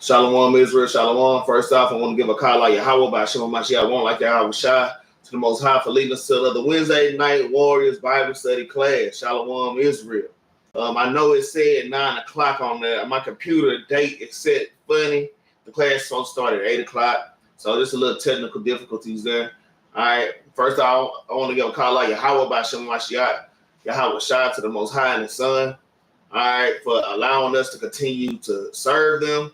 Shalom Israel, Shalom. First off, I want to give a call out Yahweh by Shema Mashiach. I won't like Yahweh Shai to the Most High for leading us to the Wednesday night Warriors Bible study class. Shalom Israel. I know it said 9 o'clock on there. My computer date is set funny. The class is supposed to start at 8 o'clock. So there's a little technical difficulties there. All right. First off, I want to give a call out Yahweh by Shema Mashiach. Yahweh Shai to the Most High and the Son. All right. For allowing us to continue to serve them.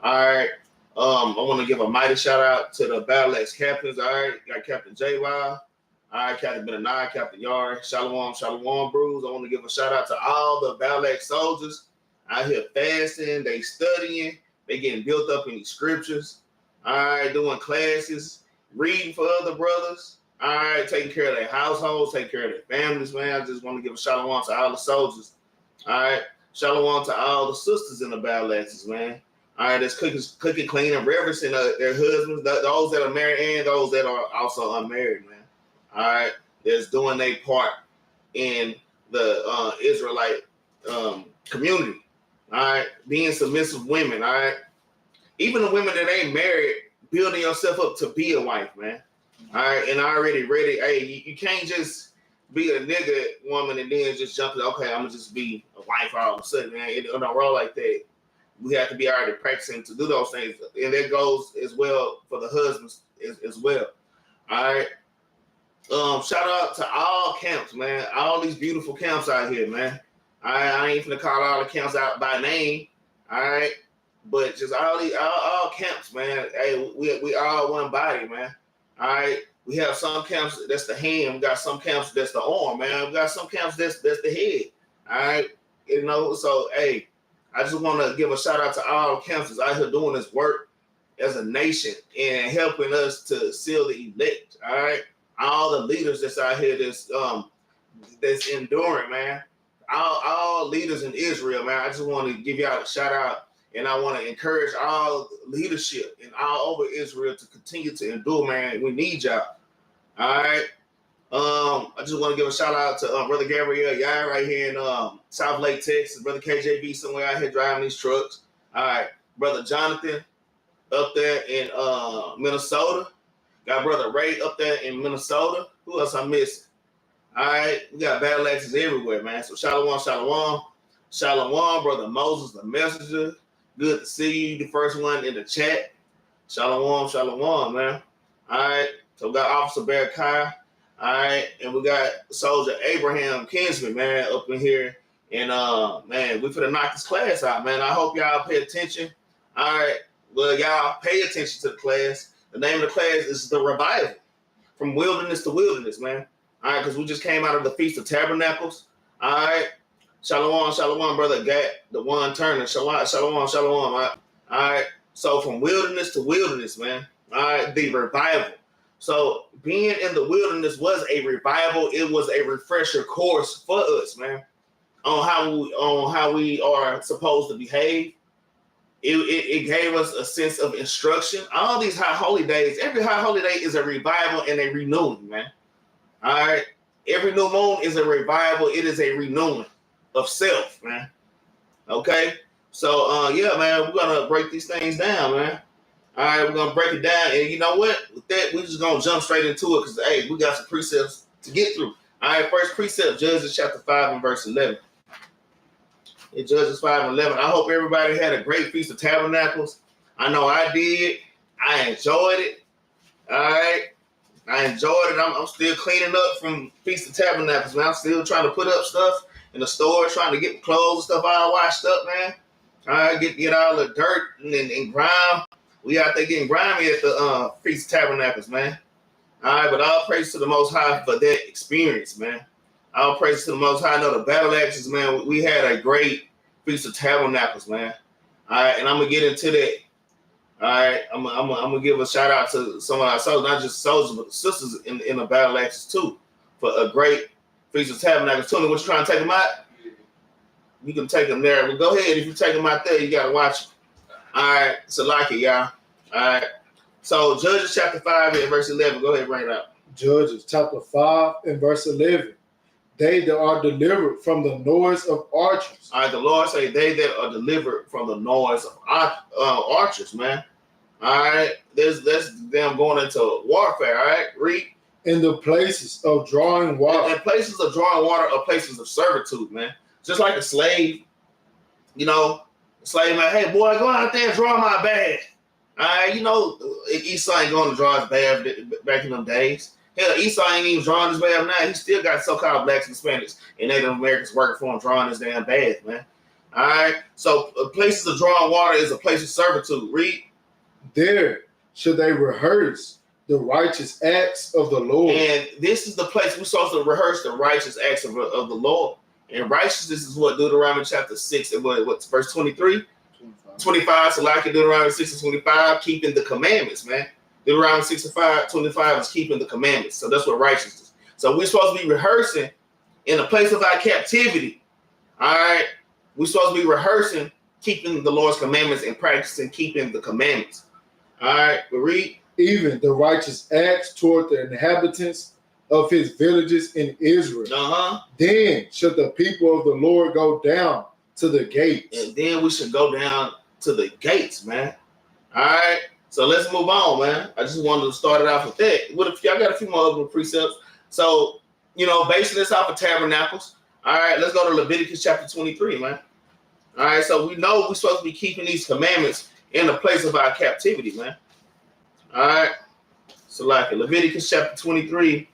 All right. I want to give a mighty shout out to the Battle Axes captains. All right. Got Captain Jerubbaal. All right. Captain Benaniyah, Captain Yard. Shalom, Shalom, Bruce. I want to give a shout out to all the Battle Axe soldiers out here fasting. They studying. They getting built up in these scriptures. All right. Doing classes. Reading for other brothers. All right. Taking care of their households. Taking care of their families, man. I just want to give a shalom to all the soldiers. All right. Shalom to all the sisters in the Battle Axes, man. All right, that's cooking, clean, and reverencing their husbands, those that are married and those that are also unmarried, man. All right, that's doing their part in the Israelite community. All right, being submissive women. All right, even the women that ain't married, building yourself up to be a wife, man. All right, and I already read it. Hey, you can't just be a nigga woman and then just jump in. Okay, I'm gonna just be a wife all of a sudden, man. It don't roll like that. We have to be already practicing to do those things. And that goes as well for the husbands as well. All right. Shout out to all camps, man. All these beautiful camps out here, man. I ain't finna call all the camps out by name. All right. But just all camps, man. Hey, we all one body, man. All right. We have some camps that's the hand. We got some camps that's the arm, man. We got some camps that's the head. All right. You know, so hey. I just want to give a shout out to all camps out here doing this work as a nation and helping us to seal the elect. All right, all the leaders that's out here that's enduring, man. All leaders in Israel, man. I just want to give y'all a shout out, and I want to encourage all leadership and all over Israel to continue to endure, man. We need y'all. All right. I just want to give a shout out to Brother Gabriel Yai right here in South Lake, Texas. Brother KJB somewhere out here driving these trucks. All right, Brother Jonathan up there in Minnesota. Got Brother Ray up there in Minnesota. Who else I'm missing? All right, we got Battle Axes everywhere, man. So shalom, shalom, shalom, Brother Moses, the messenger. Good to see you, the first one in the chat. Shalom, shalom, man. All right, so we got Officer Barakai. All right, and we got Soldier Abraham Kinsman, man, up in here. And, man, we finna knock this class out, man. I hope y'all pay attention. All right, well, y'all pay attention to the class. The name of the class is The Revival, From Wilderness to Wilderness, man. All right, because we just came out of the Feast of Tabernacles. All right, shalom, shalom, Brother Gat, the one Turner. Shalom, shalom, shalom. All right, so from wilderness to wilderness, man. All right, the revival. So being in the wilderness was a revival. It was a refresher course for us, man, on how we are supposed to behave. It gave us a sense of instruction. All these high holy days, every high holy day is a revival and a renewing, man. All right, every new moon is a revival. It is a renewing of self, man. Okay, so yeah, man, we're gonna break these things down, man. All right, we're going to break it down. And you know what? With that, we're just going to jump straight into it because, hey, we got some precepts to get through. All right, first precept, Judges chapter 5 and verse 11. In Judges 5 and 11, I hope everybody had a great Feast of Tabernacles. I know I did. I enjoyed it. All right. I enjoyed it. I'm still cleaning up from Feast of Tabernacles, man. I'm still trying to put up stuff in the store, trying to get clothes and stuff all washed up, man. All right, get all the dirt and grime. We out there getting grimy at the Feast of Tabernacles, man. All right, but all praise to the Most High for that experience, man. All praise to the Most High. I know the Battle Axes, man, we had a great Feast of Tabernacles, man. All right, and I'm going to get into that. All right, I'm going to give a shout out to some of our soldiers, not just soldiers, but the sisters in the Battle Axes, too, for a great Feast of Tabernacles. Tony, what you trying to take them out? You can take them there. Well, go ahead. If you take them out there, you got to watch them. All right, so like it, y'all. All right, so Judges chapter 5 and verse 11. Go ahead, bring it up. Judges chapter 5 and verse 11. they that are delivered from the noise of archers. All right, the Lord say they that are delivered from the noise of archers, man. All right, that's them going into warfare. All right, read. In the places of drawing water. And places of drawing water are places of servitude, man. Just like a slave, you know, a slave man, hey boy, go out there and draw my bath. All right, you know, Esau ain't going to draw his bath back in them days. Hell, Esau ain't even drawing his bath now. He still got so-called blacks and Hispanics and Native Americans working for him drawing his damn bath, man. All right, so places of drawing water is a place of servitude. Read. There should they rehearse the righteous acts of the Lord. And this is the place we're supposed to rehearse the righteous acts of the Lord. And righteousness is what Deuteronomy chapter 6 and what's verse 23? 25. So like in Deuteronomy 6 and 25, keeping the commandments, man. Deuteronomy 6 and 25 is keeping the commandments. So that's what righteousness is. So we're supposed to be rehearsing in the place of our captivity. All right. We're supposed to be rehearsing keeping the Lord's commandments and practicing keeping the commandments. All right. We read. Even the righteous acts toward the inhabitants of his villages in Israel. Then should the people of the Lord go down to the gates. And then we should go down to the gates, man. All right. So let's move on, man. I just wanted to start it off with that. What if y'all got a few more other precepts? So, you know, basing this off of tabernacles. All right, let's go to Leviticus chapter 23, man. All right, so we know we're supposed to be keeping these commandments in the place of our captivity, man. All right. So like Leviticus chapter 23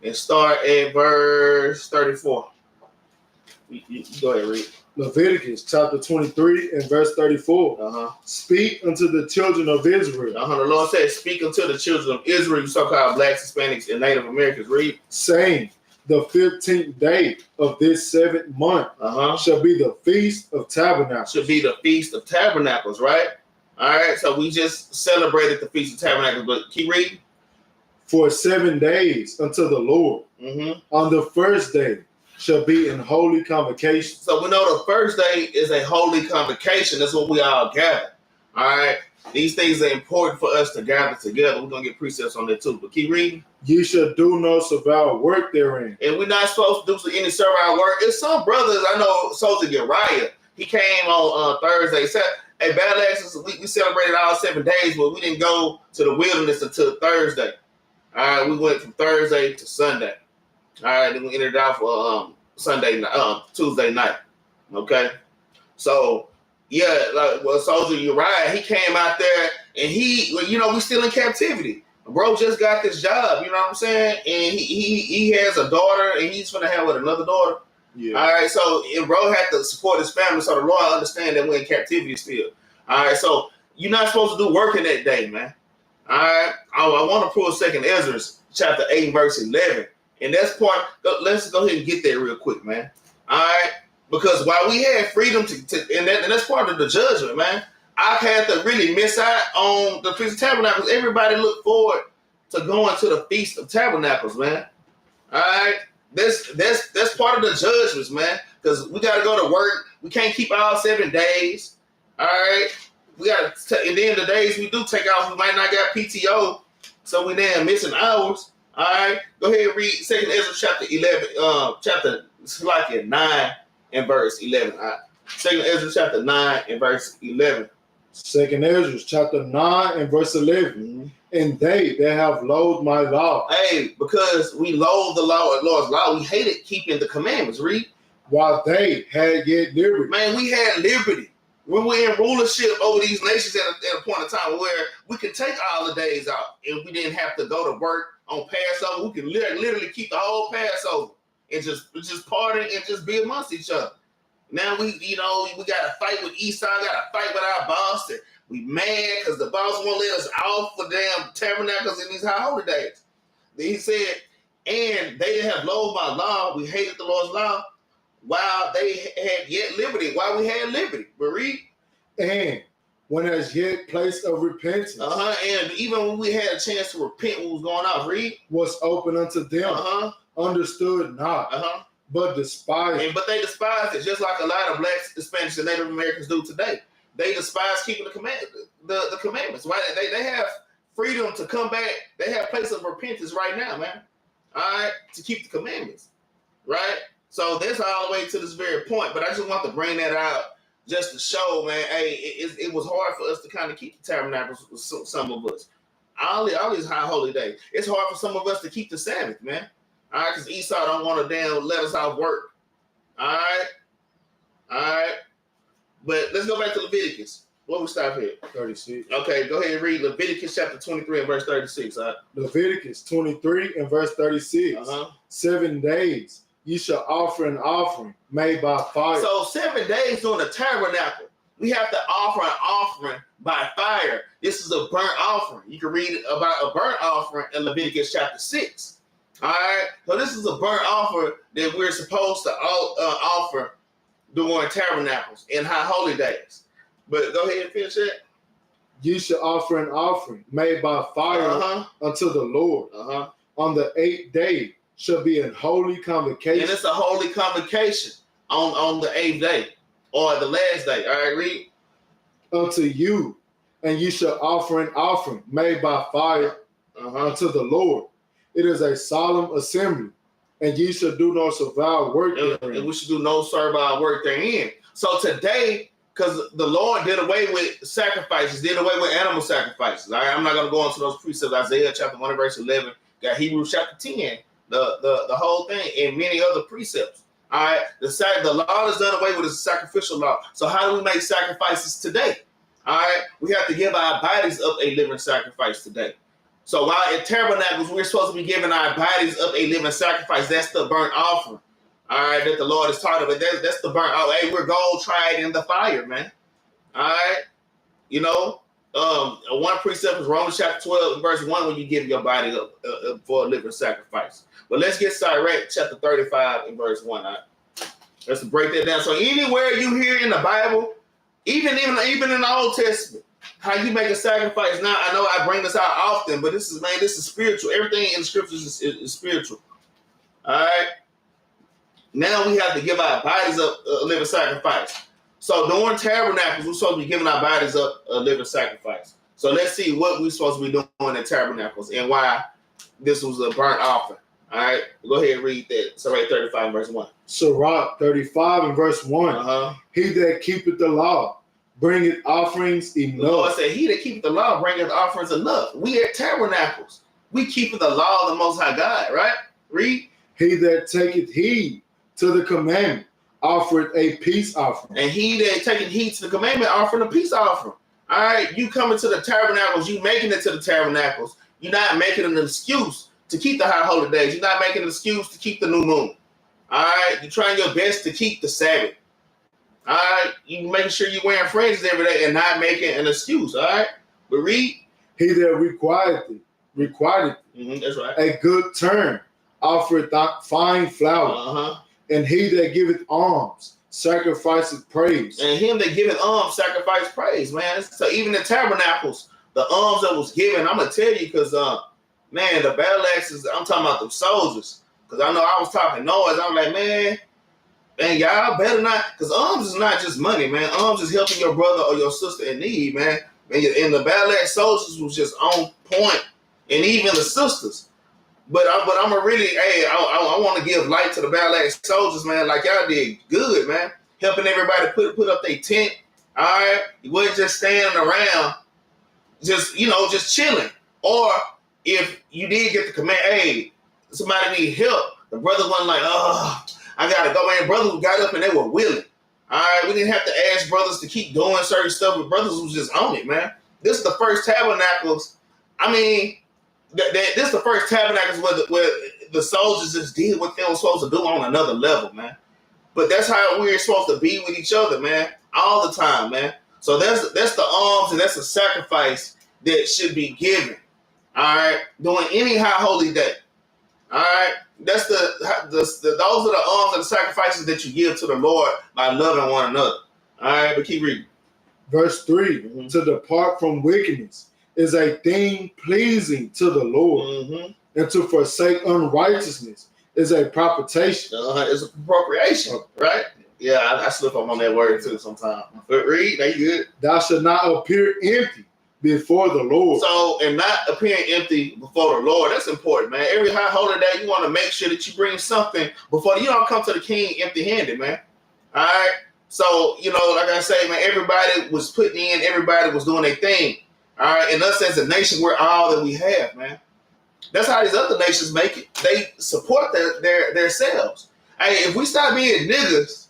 and start at verse 34. You go ahead, read. Leviticus chapter 23 and verse 34. Speak unto the children of Israel. The Lord says, speak unto the children of Israel, so-called blacks, Hispanics, and Native Americans. Read. Saying, the 15th day of this 7th month shall be the Feast of Tabernacles. Should be the Feast of Tabernacles, right? All right, so we just celebrated the Feast of Tabernacles, but keep reading. For 7 days unto the Lord. On the first day shall be in holy convocation. So we know the first day is a holy convocation. That's what we all gather. All right, these things are important for us to gather together. We're going to get precepts on that too, but keep reading. You shall do no servile work therein. And we're not supposed to do any servile work. It's some brothers, I know, Soldier Uriah. He came on Thursday. He said, hey, Battle Axes, we celebrated all 7 days, but we didn't go to the wilderness until Thursday. All right, we went from Thursday to Sunday. All right, then we ended off Tuesday night. Okay, so yeah, Soldier Uriah, he came out there and we still in captivity. Bro just got this job, you know what I'm saying? And he has a daughter and he's gonna have with another daughter. Yeah. All right, so and bro had to support his family, so the Lord understand that we're in captivity still. All right, so you're not supposed to do work in that day, man. All right, I want to pull 2nd Ezra chapter 8 verse 11, and that's part. Let's go ahead and get there real quick, man. All right, because while we had freedom and that's part of the judgment, man. I had to really miss out on the Feast of Tabernacles. Everybody look forward to going to the Feast of Tabernacles, man. All right. That's part of the judgments, man. Because we got to go to work. We can't keep all 7 days. All right. We got to, and then the days we do take off, we might not got PTO. So we then missing hours. All right. Go ahead and read 2nd Ezra chapter 11, chapter 9 and verse 11. All right. 2nd Ezra chapter 9 and verse 11. 2nd Ezra chapter 9 and verse 11. And they that have loathed my law. Hey, because we loathe the Lord's law, we hated keeping the commandments. Read. While they had yet liberty. Man, we had liberty. We were in rulership over these nations at a point in time where we could take all the days out and we didn't have to go to work on Passover. We could literally keep the whole Passover and just party and just be amongst each other. Now we got to fight with Esau, got to fight with our boss. And we mad because the boss won't let us off for damn tabernacles in these high holy days. Then he said, and they didn't have loathed my law. We hated the Lord's law while they had yet liberty. While we had liberty. But read. And when there's yet place of repentance. And even when we had a chance to repent what was going on. Read. Was open unto them. Understood not. But despised. But they despised it, just like a lot of blacks, Hispanics, and Native Americans do today. They despise keeping the commandments. Right? They have freedom to come back. They have place of repentance right now, man. All right, to keep the commandments. right? So that's all the way to this very point. But I just want to bring that out just to show, man, hey, it was hard for us to kind of keep the tabernacles with some of us. All these high holy days. It's hard for some of us to keep the Sabbath, man. All right, because Esau don't want to damn let us off work. All right. But let's go back to Leviticus. What we stop here? 36. Okay, go ahead and read Leviticus chapter 23 and verse 36. All right? Leviticus 23 and verse 36. 7 days you shall offer an offering made by fire. So 7 days during the tabernacle, we have to offer an offering by fire. This is a burnt offering. You can read about a burnt offering in Leviticus chapter 6. All right, so this is a burnt offering that we're supposed to offer during tabernacles and high holy days. But go ahead and finish it. You shall offer an offering made by fire unto the Lord. On the 8th day shall be a holy convocation. And it's a holy convocation on the 8th day or the last day. All right, read. Unto you, and you shall offer an offering made by fire unto the Lord. It is a solemn assembly, and ye shall do no servile work therein. And we should do no servile work therein. So today, because the Lord did away with sacrifices, did away with animal sacrifices. All right, I'm not going to go into those precepts. Isaiah chapter 1 verse 11, got Hebrews chapter 10, the whole thing, and many other precepts. All right, the law is done away with, the sacrificial law. So how do we make sacrifices today? All right, we have to give our bodies up a living sacrifice today. So while in tabernacles, we're supposed to be giving our bodies up a living sacrifice. That's the burnt offering. All right, that the Lord is taught of it. That's the burnt offering. Hey, we're gold tried in the fire, man. All right. You know, one precept is Romans chapter 12, verse 1, when you give your body up for a living sacrifice. But let's get started chapter 35 and verse 1. All right? Let's break that down. So anywhere you hear in the Bible, even in the Old Testament, how you make a sacrifice. Now, I know I bring this out often, but this is spiritual. Everything in the scriptures is spiritual. All right. Now we have to give our bodies up a living sacrifice. So during tabernacles, we're supposed to be giving our bodies up a living sacrifice. So let's see what we're supposed to be doing in tabernacles and why this was a burnt offering. All right. Go ahead and read that. Sirach 35 verse 1. Sirach 35 and verse 1. He that keepeth the law bringeth offerings enough. The Lord said, he that keepeth the law bringeth offerings enough. We at tabernacles. We keeping the law of the Most High God, right? Read. He that taketh heed to the commandment offereth a peace offering. And he that taketh heed to the commandment offering a peace offering. All right, you coming to the tabernacles, you making it to the tabernacles. You're not making an excuse to keep the high holy days. You're not making an excuse to keep the new moon. All right, you're trying your best to keep the Sabbath. All right, you making sure you're wearing fringes every day and not making an excuse. All right, but read. He that required that's right. A good turn offereth fine flour. And he that giveth alms sacrificeth praise. And him that giveth alms sacrifice praise, man. So even in tabernacles, the alms that was given, I'm gonna tell you, because man, the battle axes, I'm talking about the soldiers. Because I know I was talking noise. I'm like, man, y'all better not, because alms is not just money, man. Alms is helping your brother or your sister in need, man. And the battle axe soldiers was just on point, and even the sisters. But I'm a really, I want to give light to the Battle Axe soldiers, man. Like y'all did good, man. Helping everybody put up their tent. All right, you wasn't just standing around, just chilling. Or if you did get the command, hey, somebody need help. The brothers wasn't like, oh, I gotta go. Man, brothers got up and they were willing. All right, we didn't have to ask brothers to keep doing certain stuff, but brothers was just on it, man. This is the first tabernacles. I mean. This is the first tabernacles where the soldiers just did what they were supposed to do on another level, man. But that's how we're supposed to be with each other, man, all the time, man. So that's the alms and that's the sacrifice that should be given, all right, during any high holy day, all right. That's those are the alms and the sacrifices that you give to the Lord by loving one another, all right. But keep reading. Verse 3: To depart from wickedness is a thing pleasing to the Lord, and to forsake unrighteousness is a propitiation. It's a appropriation, right? Yeah, I slip up on that word too sometimes. But read, are you good? Thou shalt not appear empty before the Lord. So, and not appearing empty before the Lord. That's important, man. Every high holy day, you want to make sure that you bring something before you don't come to the king empty-handed, man. All right? So, like I say, man, everybody was putting in, everybody was doing their thing. All right? And us as a nation, we're all that we have, man. That's how these other nations make it. They support their selves. Hey, if we stop being niggas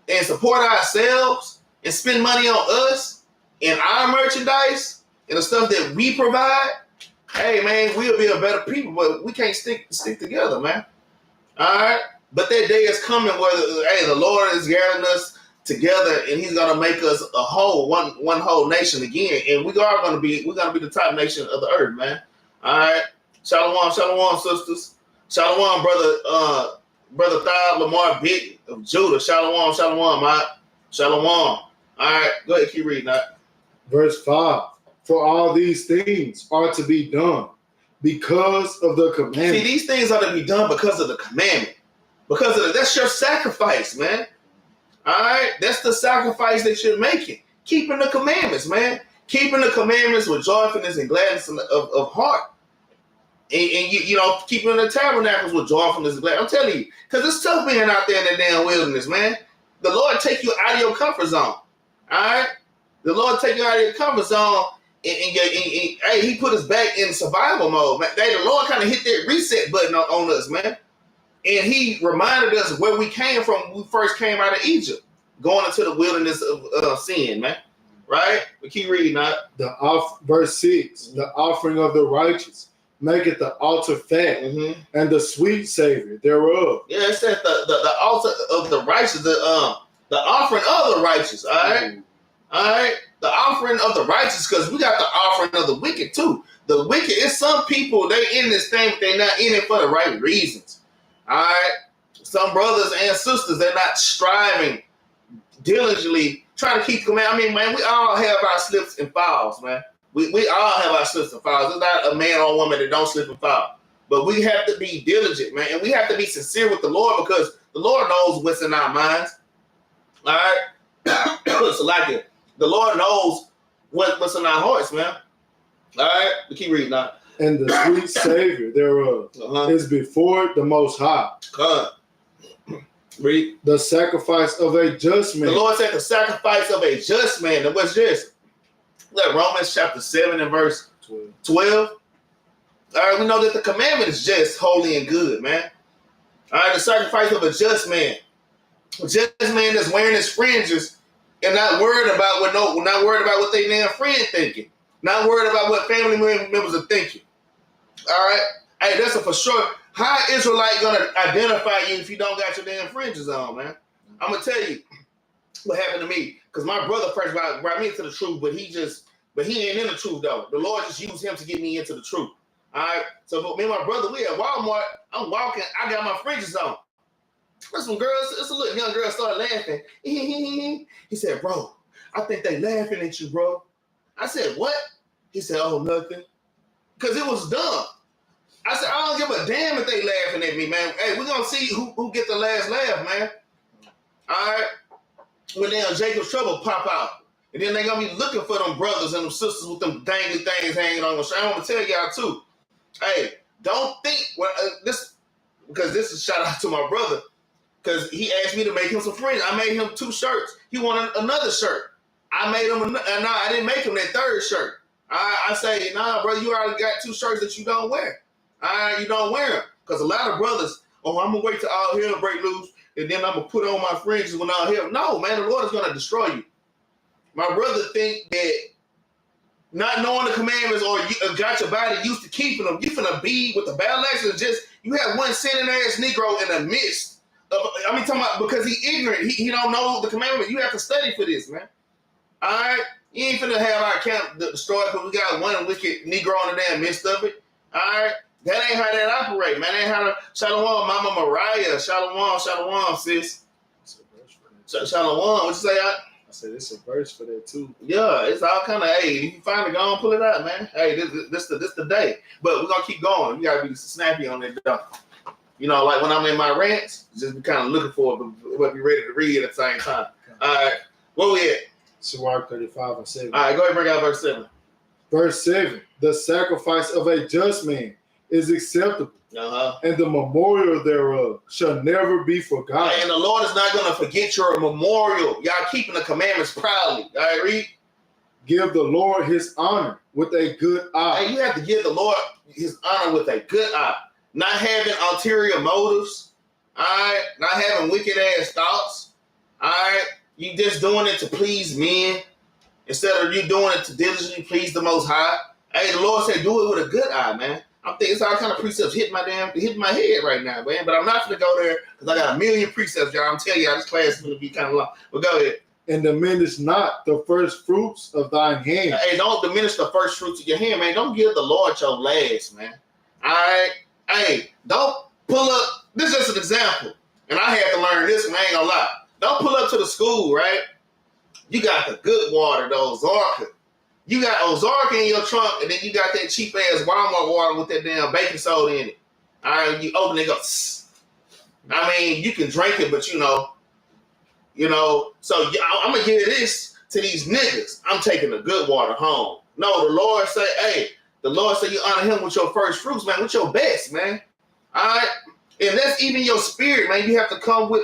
and support ourselves and spend money on us and our merchandise and the stuff that we provide, hey, man, we'll be a better people, but we can't stick together, man. All right? But that day is coming where, hey, the Lord is gathering us together and he's going to make us a whole, one whole nation again. And we're going to be the top nation of the earth, man. All right? Shalom, shalom, sisters. Shalom, brother Thad Lamar Big of Judah. Shalom, shalom, man. Shalom. All right, go ahead, keep reading that. Verse 5. For all these things are to be done because of the commandment. See, these things are to be done because of the commandment. That's your sacrifice, man. All right? That's the sacrifice that you're making. Keeping the commandments, man. Keeping the commandments with joyfulness and gladness of heart. And keeping the tabernacles with joyfulness and gladness. I'm telling you, because it's tough being out there in that damn wilderness, man. The Lord take you out of your comfort zone. All right? The Lord take you out of your comfort zone and hey, he put us back in survival mode, man. The Lord kind of hit that reset button on us, man. And he reminded us where we came from when we first came out of Egypt, going into the wilderness of sin, man. Right? We keep reading that. Verse 6, the offering of the righteous maketh the altar fat, and the sweet savor thereof. Yeah, it said the altar of the righteous, the offering of the righteous, all right? All right? The offering of the righteous, because we got the offering of the wicked too. The wicked, it's some people, they in this thing, but they're not in it for the right reasons. All right? Some brothers and sisters, they're not striving diligently, trying to keep command. I mean, man, we all have our slips and falls, man. We all have our slips and falls. There's not a man or woman that don't slip and fall. But we have to be diligent, man. And we have to be sincere with the Lord because the Lord knows what's in our minds. All right? It's like it. The Lord knows what's in our hearts, man. All right? We keep reading now. And the sweet savor thereof is before the Most High. Read. The sacrifice of a just man. The Lord said the sacrifice of a just man. And what's this? Look, Romans chapter 7 and verse 12. All right, we know that the commandment is just, holy, and good, man. All right, the sacrifice of a just man. A just man that's wearing his fringes and not worried about what they damn friend thinking. Not worried about what family members are thinking. All right? Hey, that's a for sure. How Israelite gonna identify you if you don't got your damn fringes on, man? I'm gonna tell you what happened to me. Because my brother first brought me into the truth, but he ain't in the truth though. The Lord just used him to get me into the truth. All right. So me and my brother, we at Walmart. I'm walking. I got my fringes on. There's some girls. It's a little young girl started laughing. He said, "Bro, I think they laughing at you, bro." I said, "What?" He said, "Oh, nothing." Because it was dumb. I said, "I don't give a damn if they laughing at me, man. Hey, we're gonna see who get the last laugh, man." All right. When then Jacob's trouble pop out. And then they're going to be looking for them brothers and them sisters with them dangly things hanging on. So I want to tell y'all too. Hey, don't think, because this is shout out to my brother, because he asked me to make him some friends. I made him 2 shirts. He wanted another shirt. I made him, I didn't make him that 3rd shirt. I say, nah, brother, you already got 2 shirts that you don't wear. You don't wear them. Because a lot of brothers, I'm going to wait till all hell break loose. And then I'm going to put on my fringes when all hell. No, man, the Lord is going to destroy you. My brother think that not knowing the commandments or you got your body used to keeping them, you finna be with the Battle Axes. You have one sinning ass Negro in the midst of, talking about because he ignorant. He don't know the commandment. You have to study for this, man. All right? You ain't finna have our camp destroyed because we got one wicked Negro in the damn midst of it. All right? That ain't how that operate, man. That ain't how to, Shalom, Mama Mariah. Shalom, sis. Shalom, what you say? I said it's a verse for that too. Yeah, it's all kind of, hey, you can finally go and pull it out, man. Hey, this the day. But we're going to keep going. You got to be snappy on it, though. Like when I'm in my rants, just be kind of looking for it, but be ready to read at the same time. All right, where we at? Surah 35 and 7. All right, go ahead and bring out verse 7. Verse 7, the sacrifice of a just man is acceptable, and the memorial thereof shall never be forgotten. And the Lord is not going to forget your memorial. Y'all keeping the commandments proudly. All right, read. Give the Lord his honor with a good eye. Hey, you have to give the Lord his honor with a good eye. Not having ulterior motives. All right. Not having wicked ass thoughts. All right. You just doing it to please men instead of you doing it to diligently please the Most High. Hey, the Lord said do it with a good eye, man. I'm thinking it's all kind of precepts hitting my head right now, man. But I'm not going to go there because I got a million precepts, y'all. I'm telling y'all, this class is going to be kind of long. But go ahead. And diminish not the first fruits of thine hand. Hey, don't diminish the first fruits of your hand, man. Don't give the Lord your last, man. All right? Hey, don't pull up. This is just an example. And I had to learn this, and I ain't going to lie. Don't pull up to the school, right? You got the good water, the Ozarka. You got Ozarka in your trunk, and then you got that cheap-ass Walmart water with that damn baking soda in it. All right? You open it, go, tss. I mean, you can drink it, but so I'm going to give this to these niggas. I'm taking the good water home. No, the Lord say you honor him with your first fruits, man, with your best, man. All right? And that's even your spirit, man. You have to come with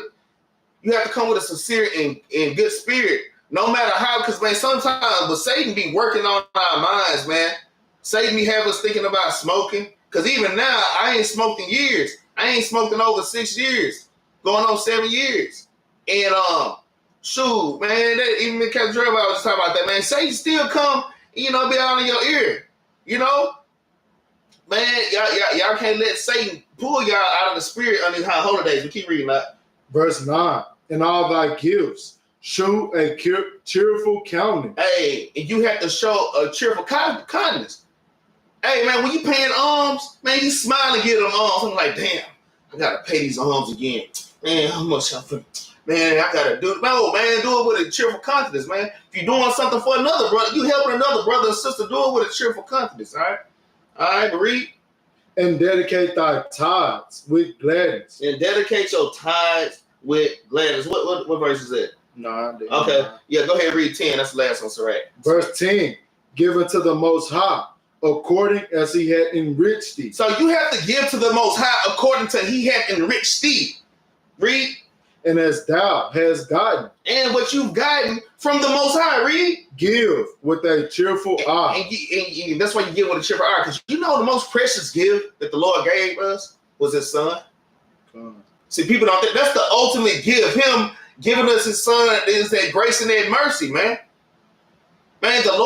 a sincere and good spirit. No matter how, because, man, sometimes, but Satan be working on our minds, man. Satan be having us thinking about smoking. Because even now, I ain't smoked in years. I ain't smoked in over 6 years. Going on 7 years. And shoot, man, even the Capt Jerubbaal was talking about that, man. Satan still come, be out in your ear, man. Y'all can't let Satan pull y'all out of the spirit on these high holidays. We keep reading that. Verse 9, and all thy gifts show a cheerful countenance. Hey, and you have to show a cheerful kindness. Hey, man, when you paying alms, man, you smile and get them alms. I'm like, damn, I gotta pay these alms again. Man, how much I'm finna... Man, I gotta do it. No, man, do it with a cheerful confidence, man. If you're doing something for another brother, you helping another brother or sister, do it with a cheerful confidence, all right? All right, read. And dedicate thy tithes with gladness. And dedicate your tithes with gladness. What verse is that? 9. Okay. Yeah, go ahead, read 10. That's the last one, Sarat. Verse 10, give unto the Most High, according as he had enriched thee. So you have to give to the Most High according to he had enriched thee. Read. And as thou hast gotten. And what you've gotten from the Most High, read. Give with a cheerful eye. And that's why you give with a cheerful eye. Because the most precious gift that the Lord gave us was his son. See, people don't think that's the ultimate gift. Him giving us his son is that grace and that mercy, man. Man, the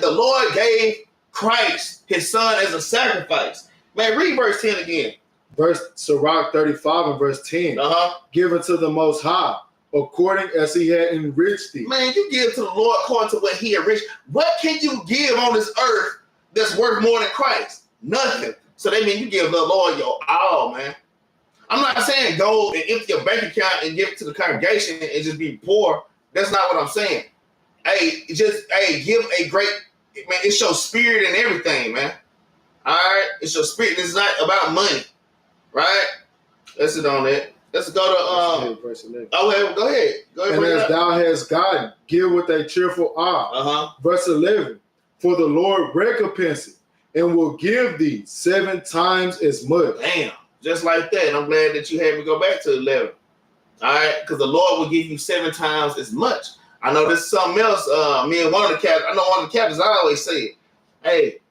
Lord gave Christ, his son, as a sacrifice. Man, read verse 10 again. Sirach 35 and verse 10. Give unto the Most High, according as he had enriched thee. Man, you give to the Lord according to what he enriched. What can you give on this earth that's worth more than Christ? Nothing. So that means you give the Lord your all, man. I'm not saying go and empty your bank account and give it to the congregation and just be poor. That's not what I'm saying. Give a great, man, it's your spirit and everything, man. All right? It's your spirit. It's not about money. Right? Let's sit on that. Let's go to verse 11. Oh, go ahead. And as thou hast gotten, give with a cheerful eye. Verse 11. For the Lord recompenseth and will give thee 7 times as much. Damn, just like that. And I'm glad that you had me go back to 11. All right, because the Lord will give you 7 times as much. I know this is something else. Me and one of the captains, I always say it. Hey,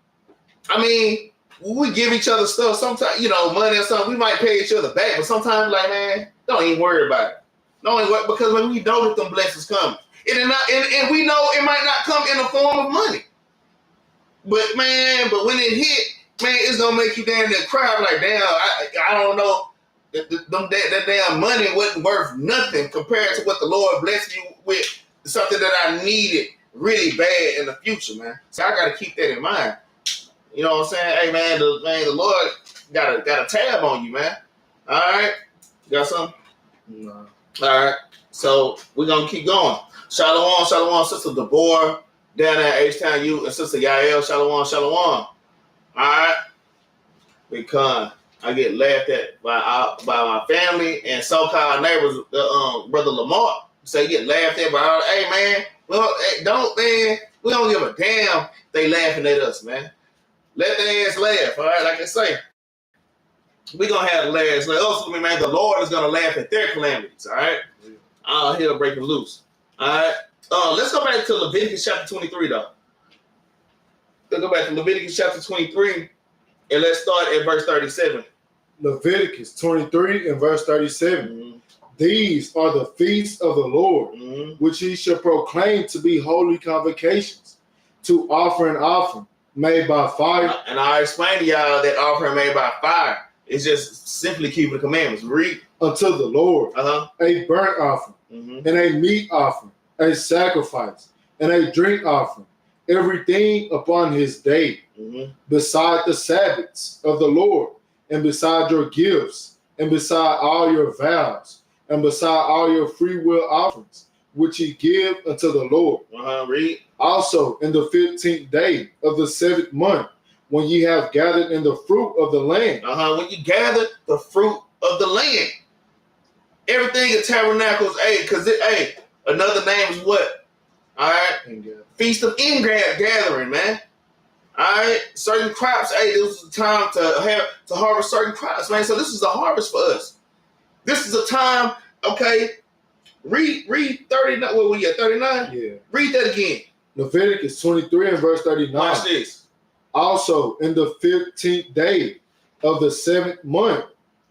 I mean, we give each other stuff sometimes, money or something, we might pay each other back, but sometimes, like, man, don't even worry about it. Don't even worry, because when we know that them blessings come, and we know it might not come in the form of money. But when it hit, man, it's gonna make you damn near cry. Like, damn, I don't know, that damn money wasn't worth nothing compared to what the Lord blessed you with, something that I needed really bad in the future, man. So I gotta keep that in mind. You know what I'm saying? Hey, man, the Lord got a tab on you, man. All right? You got something? No. All right. So we're going to keep going. Shalom, Sister Deborah, down there at H-Town U, and Sister Yael, shalom. All right? Because I get laughed at by my family and so-called neighbors, Brother Lamar. So you get laughed at by, hey, man, well, don't, man. We don't give a damn if they laughing at us, man. Let their ass laugh, all right? Like I say, we're going to have the last laugh. Also, man, the Lord is going to laugh at their calamities, all right? He'll break them loose, all right? Let's go back to Leviticus chapter 23, though. Let's go back to Leviticus chapter 23, and let's start at verse 37. Leviticus 23 and verse 37. Mm-hmm. These are the feasts of the Lord, which ye shall proclaim to be holy convocations, to offer an offering made by fire. And I explained to y'all that offering made by fire is just simply keeping the commandments. Read. Unto the Lord, a burnt offering, and a meat offering, a sacrifice, and a drink offering, everything upon his day, beside the Sabbaths of the Lord, and beside your gifts, and beside all your vows, and beside all your free will offerings, which ye give unto the Lord. Read. Also in the 15th day of the 7th month, when ye have gathered in the fruit of the land. When you gather the fruit of the land. Everything in tabernacles, because another name is what? All right? Feast of Ingathering, man. All right? Certain crops, this was the time to harvest certain crops, man. So this is a harvest for us. This is a time, okay, read 39. What were you at, 39? Yeah. Read that again. Leviticus 23 and verse 39. Watch this. Also, in the 15th day of the 7th month,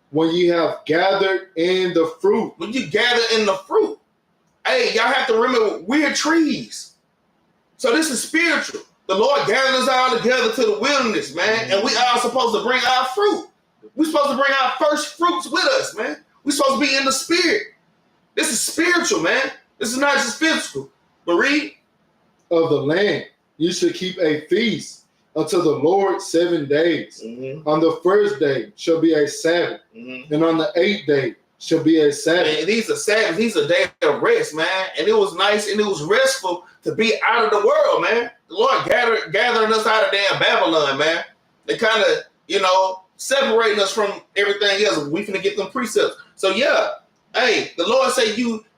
when ye have gathered in the fruit. When you gather in the fruit. Y'all have to remember, we're trees. So this is spiritual. The Lord gathered us all together to the wilderness, man. And we are supposed to bring our fruit. We're supposed to bring our first fruits with us, man. We're supposed to be in the spirit. This is spiritual, man. This is not just physical. But read. Of the land, you should keep a feast unto the Lord 7 days. On the first day shall be a Sabbath, and on the 8th day shall be a Sabbath. And these are Sabbaths. These are days of rest, man. And it was nice and it was restful to be out of the world, man. The Lord gathering us out of damn Babylon, man. They kind of, separating us from everything else. We finna get them precepts. So yeah, the Lord say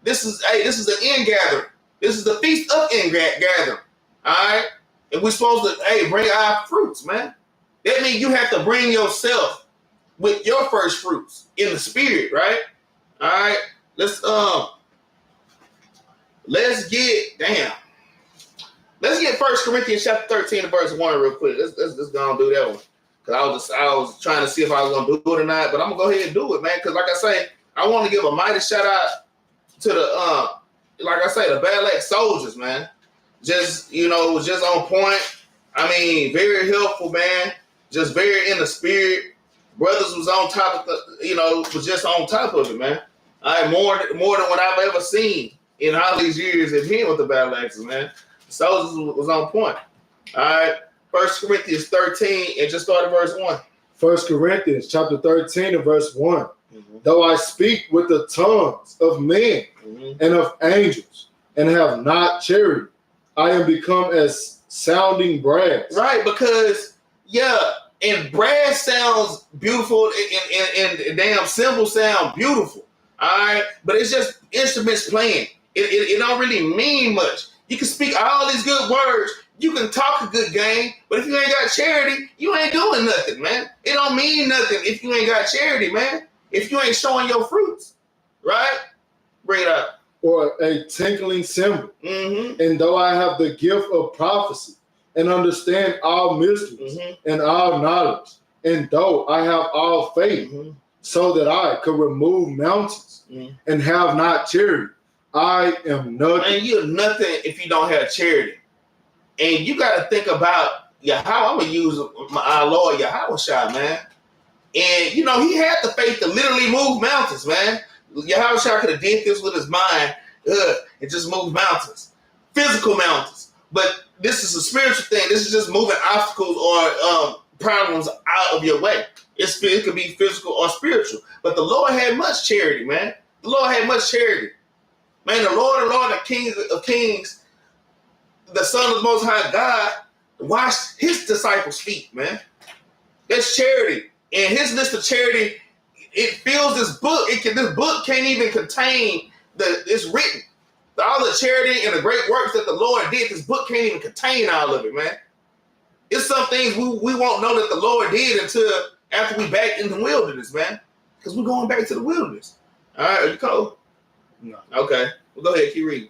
this is an ingathering. This is the feast of ingathering. All right? And we're supposed to, bring our fruits, man. That means you have to bring yourself with your first fruits in the spirit, right? All right? Let's get 1 Corinthians chapter 13 and verse 1 real quick. Let's go and do that one. Because I was trying to see if I was going to do it or not. But I'm going to go ahead and do it, man. Because like I say, I want to give a mighty shout out to the Battle Axe soldiers, man. Just, it was just on point. I mean, very helpful, man. Just very in the spirit. Brothers was on top of was just on top of it, man. More than what I've ever seen in all these years of being with the Battle Axes, man. The soldiers was on point. All right. 1 Corinthians 13 and just start at verse 1. 1 Corinthians chapter 13 and verse 1. Though I speak with the tongues of men and of angels and have not charity, I am become as sounding brass. Right, because, and brass sounds beautiful and damn cymbals sound beautiful. All right, but it's just instruments playing. It don't really mean much. You can speak all these good words. You can talk a good game, but if you ain't got charity, you ain't doing nothing, man. It don't mean nothing if you ain't got charity, man. If you ain't showing your fruits, right? Bring it up. Or a tinkling cymbal. And though I have the gift of prophecy and understand all mysteries and all knowledge, and though I have all faith so that I could remove mountains and have not charity, I am nothing. And you're nothing if you don't have charity. And you got to think about how I'm going to use our Lord Yahushua, man. And, he had the faith to literally move mountains, man. Yahushua could have did this with his mind and just move mountains, physical mountains. But this is a spiritual thing. This is just moving obstacles or problems out of your way. It could be physical or spiritual. But the Lord had much charity, man. The Lord had much charity. Man, the Lord, the King of Kings, the Son of the Most High God, washed his disciples' feet, man. That's charity. And his list of charity, it fills this book. This book can't even contain it's written. all the charity and the great works that the Lord did, this book can't even contain all of it, man. It's some things we won't know that the Lord did until after we back in the wilderness, man. Because we're going back to the wilderness. All right, are you cold? No. Okay. Well, go ahead, keep reading.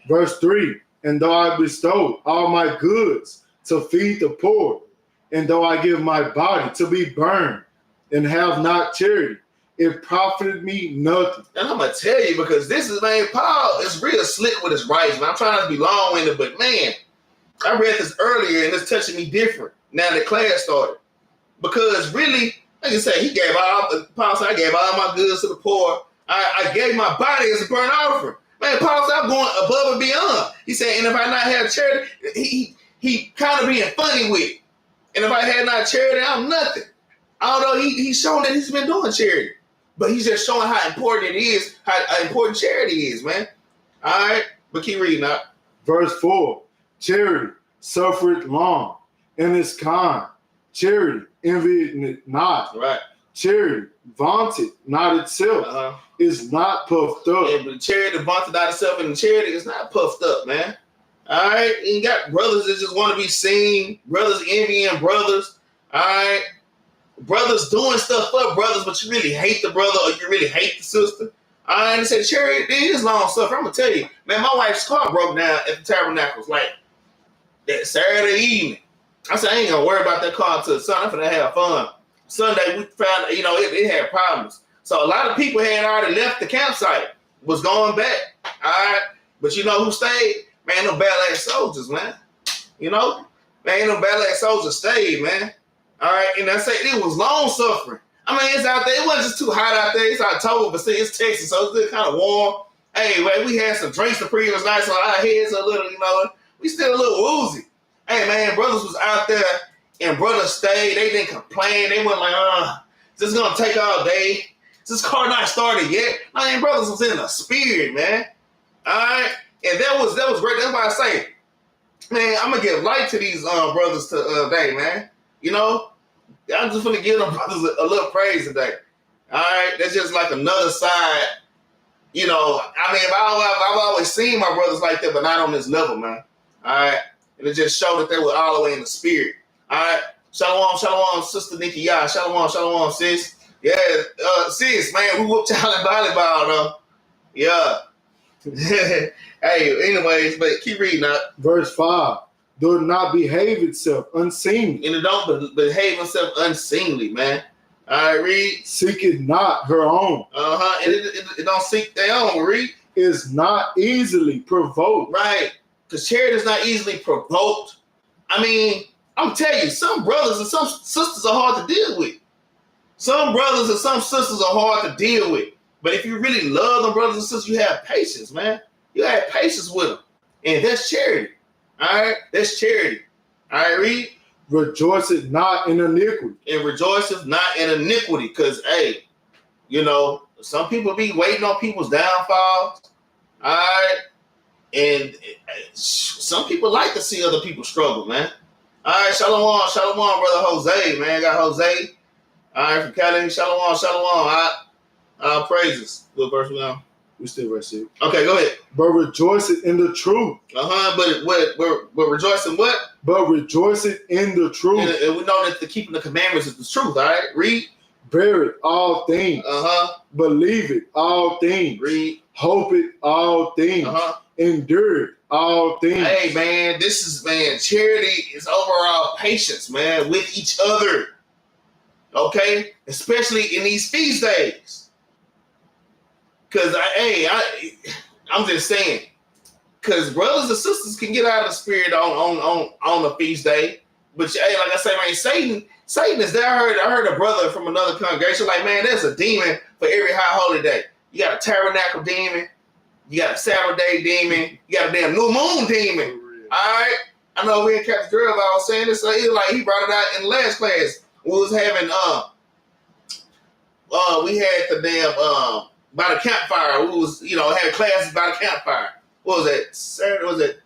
Verse 3, and though I bestow all my goods to feed the poor, and though I give my body to be burned, and have not charity, it profited me nothing. And I'm going to tell you, because this is, man, Paul is real slick with his writings, man. I'm trying not to be long-winded, but, man, I read this earlier, and it's touching me different now that class started. Because, really, like I said, Paul said, I gave all my goods to the poor. I gave my body as a burnt offering. Man, Paul said, I'm going above and beyond. He said, and if I not have charity, he kind of being funny with it. And if I had not charity, I'm nothing. Although he's shown that he's been doing charity. But he's just showing how important it is, how important charity is, man. All right, but keep reading out. Verse 4, charity suffereth long, and is kind. Charity envieth not. Right. Charity vaunteth not itself, is not puffed up. Yeah, but charity vaunteth not itself, and charity is not puffed up, man. All right, and you got brothers that just want to be seen, brothers envying brothers. All right. Brothers doing stuff for brothers, but you really hate the brother or you really hate the sister. I understand charity is long suffering. I'm gonna tell you, man, my wife's car broke down at the Tabernacles like that Saturday evening. I said I ain't gonna worry about that car until Sunday. I'm gonna have fun. Sunday we found, it had problems. So a lot of people had already left the campsite, was going back. All right, but you know who stayed? Man, no Battle Axe soldiers, man. Man, no Battle Axe soldiers stayed, man. All right, and I say it was long suffering. I mean, it's out there. It wasn't just too hot out there. It's October, but see, it's Texas, so it's still kind of warm. Hey, man, we had some drinks the previous night, so our heads are a little, we still a little woozy. Hey, man, brothers was out there, and brothers stayed. They didn't complain. They went like, this is gonna take all day. This car not started yet. I mean, brothers was in the spirit, man. All right, and that was great. That's why I say, man, I'm gonna give light to these brothers today, man. I'm just gonna give them brothers a little praise today. All right, that's just like another side. I've always seen my brothers like that, but not on this level, man. All right, and it just showed that they were all the way in the spirit. All right, shalom, sister Benaniyah, shalom, sis. Yeah, sis, man, we whooped y'all in volleyball, though. Yeah. Hey, anyways, but keep reading up. Verse 5. Do not behave itself unseemly. And it don't behave itself unseemly, man. All right, read. Seek it not her own. And it don't seek their own, read. Is not easily provoked. Right. Because charity is not easily provoked. I mean, I'm telling you, some brothers and some sisters are hard to deal with. Some brothers and some sisters are hard to deal with. But if you really love them brothers and sisters, you have patience, man. You have patience with them. And that's charity. All right, that's charity. All right, read. Rejoiceth not in iniquity. And rejoiceth not in iniquity. Because, hey, some people be waiting on people's downfalls. All right. And some people like to see other people struggle, man. All right, shalom, brother Jose, man. Got Jose. All right, from Cali. Shalom. All praises. What verse we on? We still verse 6. Okay, go ahead. But rejoiceth in the truth. But rejoicing what? But rejoiceth in the truth. And we know that the keeping the commandments is the truth, all right? Read. Bear it all things. Believe it all things. Read. Hope it all things. Endure it all things. Hey, man, charity is overall patience, man, with each other. Okay? Especially in these feast days. Because, I'm just saying, because brothers and sisters can get out of the spirit on the feast day. But, hey, like I say, man, Satan is there. I heard a brother from another congregation like, man, there's a demon for every high holy day. You got a tabernacle demon. You got a Sabbath day demon. You got a damn new moon demon. All right? I know we in Capt Jerubbaal was saying this. He brought it out in the last class. We was having, we had the damn, by the campfire. We was, had classes by the campfire. What was that? Saturday? Was it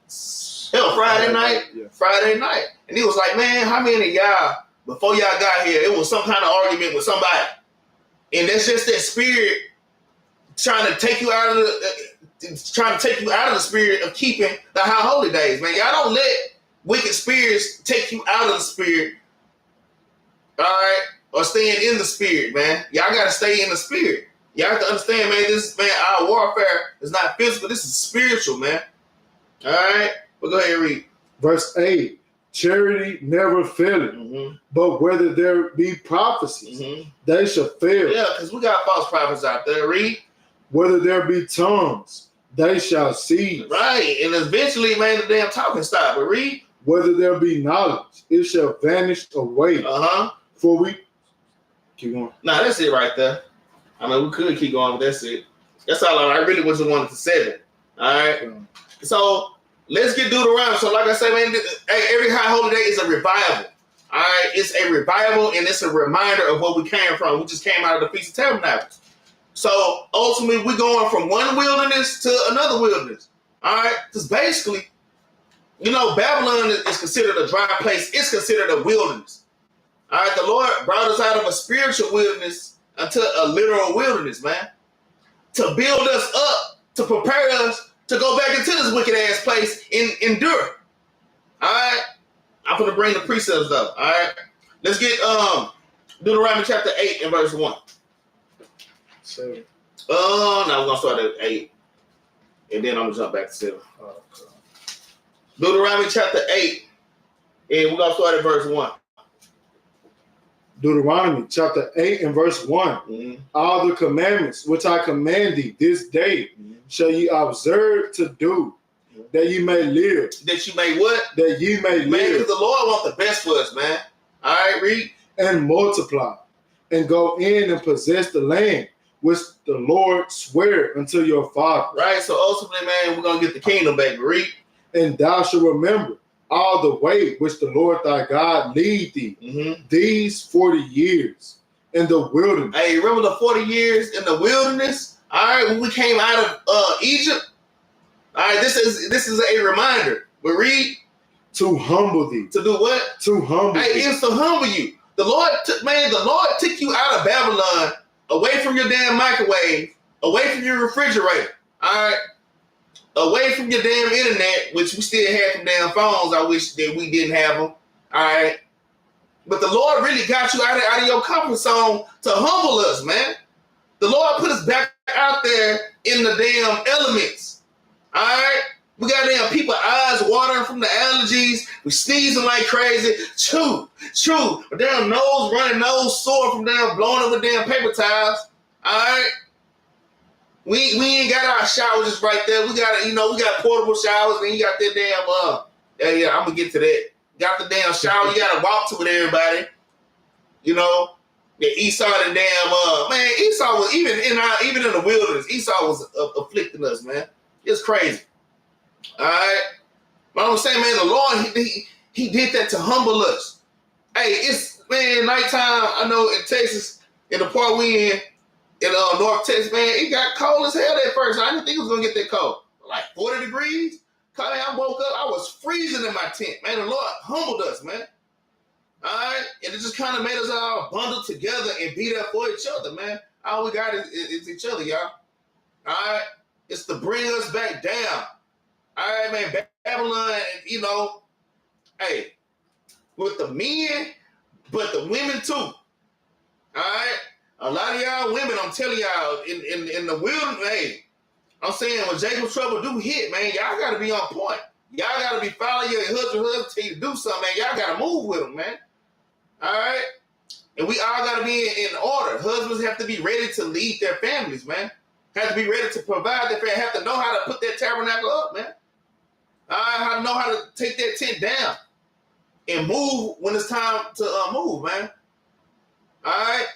Friday night? Yeah. Friday night. And he was like, man, how many of y'all, before y'all got here, it was some kind of argument with somebody. And that's just that spirit trying to take you out of trying to take you out of the spirit of keeping the high holy days, man. Y'all don't let wicked spirits take you out of the spirit, all right, or staying in the spirit, man. Y'all got to stay in the spirit. Y'all have to understand, man, our warfare is not physical. This is spiritual, man. All right? But go ahead and read. Verse 8, charity never faileth, but whether there be prophecies, they shall fail. Yeah, because we got false prophets out there. Read. Whether there be tongues, they shall cease. Right, and eventually, man, the damn talking stop. But read. Whether there be knowledge, it shall vanish away. For we... Keep going. Nah, that's it right there. I mean, we could keep going, but that's it. That's all I really just wanted to say that. All right? So, let's get Deuteronomy. So, like I said, man, every high holy day is a revival. All right? It's a revival, and it's a reminder of what we came from. We just came out of the Feast of Tabernacles. So, ultimately, we're going from one wilderness to another wilderness. All right? Because basically, you know, Babylon is considered a dry place. It's considered a wilderness. All right? The Lord brought us out of a spiritual wilderness into a literal wilderness, man. To build us up, to prepare us to go back into this wicked ass place and endure. All right? I'm going to bring the precepts up. All right? Let's get Deuteronomy chapter 8 and verse 1. 7. Now we're going to start at 8. And then I'm going to jump back to 7. Deuteronomy chapter 8. And we're going to start at verse 1. Deuteronomy chapter 8 and verse 1. All the commandments which I command thee this day shall ye observe to do, that ye may live. That you may what? That ye may live. Man, because the Lord wants the best for us, man. All right, read. And multiply, and go in and possess the land which the Lord sware unto your father. Right, so ultimately, man, we're going to get the kingdom back. Read. And thou shalt remember all the way which the Lord thy God lead thee these 40 years in the wilderness. Hey, remember the 40 years in the wilderness? All right, when we came out of Egypt. All right, this is a reminder. But read. To humble thee. To do what? To humble thee. Hey, it's to humble you. The Lord took you out of Babylon, away from your damn microwave, away from your refrigerator. All right. Away from your damn internet, which we still had some damn phones. I wish that we didn't have them. All right. But the Lord really got you out of your comfort zone to humble us, man. The Lord put us back out there in the damn elements. All right. We got damn people eyes watering from the allergies. We sneezing like crazy. Chew. A damn nose running, nose sore from damn blowing up with damn paper towels. All right. We ain't got our showers just right there. We got portable showers, and you got that damn I'm gonna get to that. Got the damn shower, you gotta walk to it, everybody. You know, the Esau and damn man, Esau was even in the wilderness, Esau was afflicting us, man. It's crazy. All right. But I'm saying, man, the Lord he did that to humble us. Hey, it's nighttime. I know in Texas, in the part we in North Texas, man, it got cold as hell at first. I didn't think it was gonna get that cold. Like 40 degrees. I woke up, I was freezing in my tent. Man, the Lord humbled us, man. All right? And it just kind of made us all bundle together and be there for each other, man. All we got is each other, y'all. All right? It's to bring us back down. All right, man, Babylon, hey, with the men, but the women too. All right? A lot of y'all women, I'm telling y'all, in the wilderness, hey, I'm saying when Jacob's trouble do hit, man, y'all got to be on point. Y'all got to be following your husband till you do something, man. Y'all got to move with them, man. All right? And we all got to be in order. Husbands have to be ready to lead their families, man. Have to be ready to provide their family. Have to know how to put that tabernacle up, man. All right? How to know how to take that tent down and move when it's time to move, man. All right?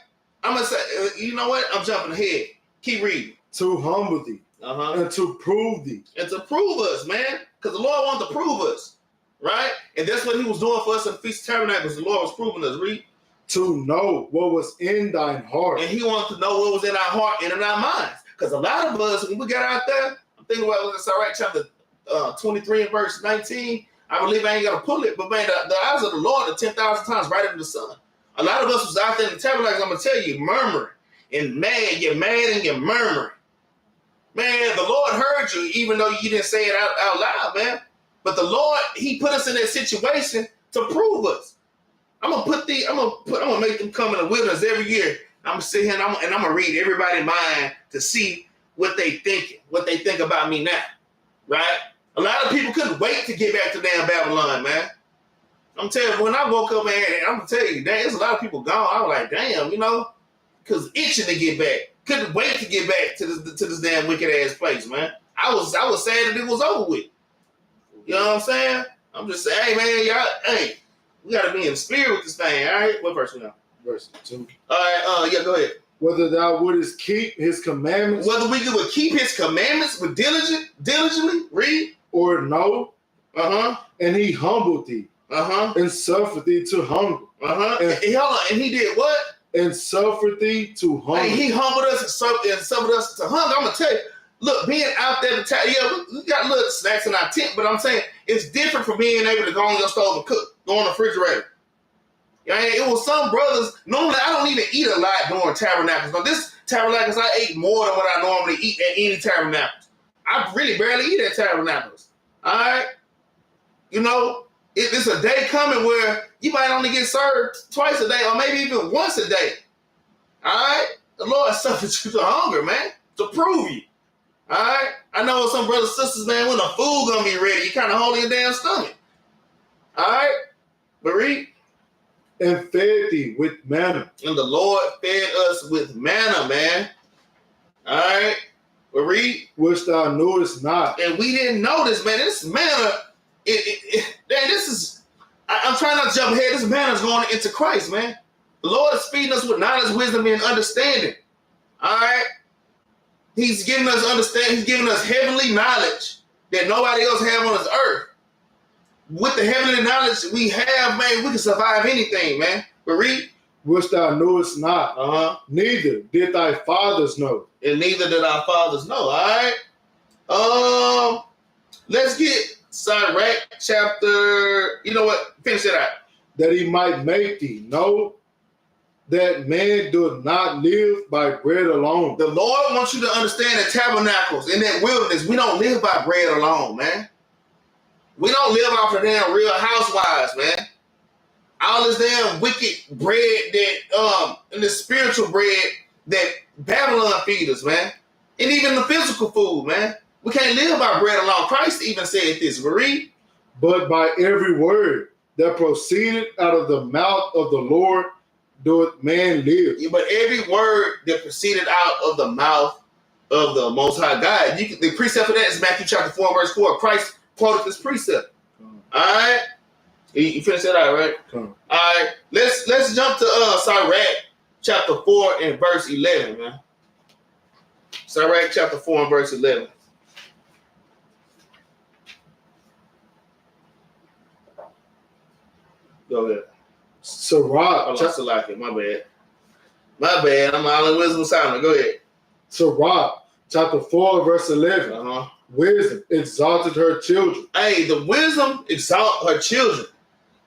I'm going to say, you know what? I'm jumping ahead. Keep reading. To humble thee. And to prove thee. And to prove us, man. Because the Lord wanted to prove us. Right? And that's what he was doing for us in the Feast of Tabernacles. The Lord was proving us. Read. To know what was in thine heart. And he wanted to know what was in our heart and in our minds. Because a lot of us, when we got out there, I'm thinking about it's all right, chapter 23 and verse 19. I believe I ain't got to pull it. But man, the eyes of the Lord are 10,000 times brighter than the sun. A lot of us was out there in the tabernacles, I'm going to tell you, murmuring and mad. You're mad and you're murmuring. Man, the Lord heard you, even though you didn't say it out loud, man. But the Lord, He put us in that situation to prove us. I'm gonna make them come in the wilderness every year. I'm gonna sit here and I'm gonna read everybody's mind to see what they think about me now, right? A lot of people couldn't wait to get back to damn Babylon, man. I'm telling you, when I woke up, man, I'm gonna tell you, there's a lot of people gone. I was like, damn, because itching to get back. Couldn't wait to get back to this damn wicked ass place, man. I was sad that it was over with. You know what I'm saying? I'm just saying, hey man, y'all, we gotta be in the spirit with this thing, all right? What verse now? Verse 2. All right, yeah, go ahead. Whether thou wouldest keep his commandments. Whether we would keep his commandments with diligently, read. Or no. Uh-huh. And he humbled thee. Uh-huh. And suffered thee to hunger. Uh-huh. And he did what? And suffered thee to hunger. Hey, he humbled us and suffered us to hunger. I'm gonna tell you, look, being out there we got little snacks in our tent, but I'm saying it's different from being able to go on your stove and cook, go on the refrigerator. It was some brothers. Normally, I don't even eat a lot during tabernacles. Now, this tabernacles, I ate more than what I normally eat at any tabernacles. I really barely eat at tabernacles. All right, it's a day coming where you might only get served twice a day, or maybe even once a day. All right, the Lord suffered you to hunger, man, to prove you. All right, I know some brothers and sisters, man, when the food gonna be ready, you kind of hold your damn stomach. All right, but read. And fed thee with manna. And the Lord fed us with manna, man. All right, but read. Which thou knewest not. And we didn't know this, man. This manna, I'm trying not to jump ahead. This manna is going into Christ, man. The Lord is feeding us with knowledge, wisdom, and understanding. All right. He's giving us understanding. He's giving us heavenly knowledge that nobody else have on this earth. With the heavenly knowledge we have, man, we can survive anything, man. But read. Which thou knewest not. Uh-huh. Neither did thy fathers know. And neither did our fathers know. All right. Let's get Sirach chapter. You know what? Finish it out. That he might make thee know that man doth not live by bread alone. The Lord wants you to understand that tabernacles in that wilderness, we don't live by bread alone, man. We don't live off of damn Real Housewives, man. All this damn wicked bread that, and the spiritual bread that Babylon feeds us, man. And even the physical food, man. We can't live by bread alone. Christ even said this, Marie. But by every word that proceeded out of the mouth of the Lord doeth man live. Yeah, but every word that proceeded out of the mouth of the Most High God. The precept for that is Matthew chapter 4, verse 4. Christ quoted this precept. All right? You finished that out, right? All right. Let's jump to Sirach chapter 4 and verse 11, man. Sirach chapter 4 and verse 11. Go ahead. Sirach. My bad. I'm all in wisdom silent. Go ahead. Sirach chapter 4 verse 11. Uh-huh. Wisdom exalted her children. Hey, the wisdom exalt her children.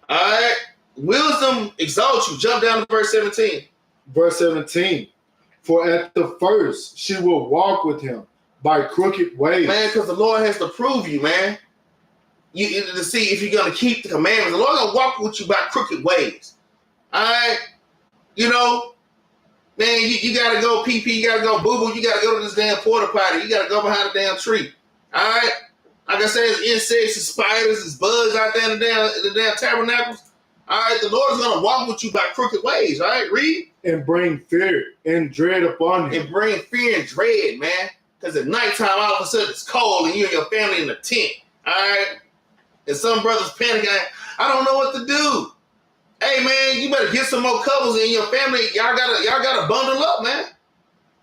All right. Wisdom exalts you. Jump down to verse 17. Verse 17. For at the first she will walk with him by crooked ways. Man, because the Lord has to prove you, man. To see if you're going to keep the commandments. The Lord going to walk with you by crooked ways. All right? Man, you got to go pee-pee. You got to go boo-boo. You got to go to this damn porta potty. You got to go behind the damn tree. All right? Like I said, there's insects and spiders and bugs out there in the damn tabernacles. All right? The Lord is going to walk with you by crooked ways. All right? Read. And bring fear and dread upon him. And bring fear and dread, man. Because at nighttime, all of a sudden, it's cold and you and your family in the tent. All right? And some brothers panicking. I don't know what to do. Hey man, you better get some more covers in your family. Y'all gotta bundle up, man.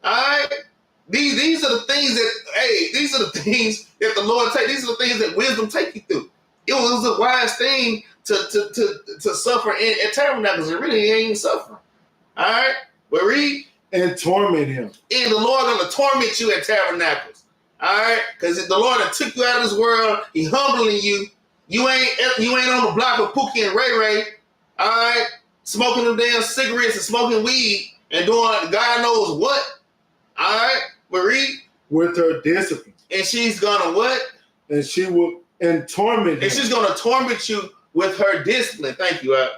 All right. These are the things that the Lord take. These are the things that wisdom take you through. It was a wise thing to suffer at tabernacles. It really ain't suffering. All right. But read. And torment him. And the Lord gonna torment you at tabernacles. All right. Because the Lord that took you out of this world, He humbling you. You ain't on the block with Pookie and Ray Ray, all right, smoking them damn cigarettes and smoking weed and doing God knows what, all right, but read. with her discipline. And she's gonna what? And she will torment him. And she's gonna torment you with her discipline. Thank you. All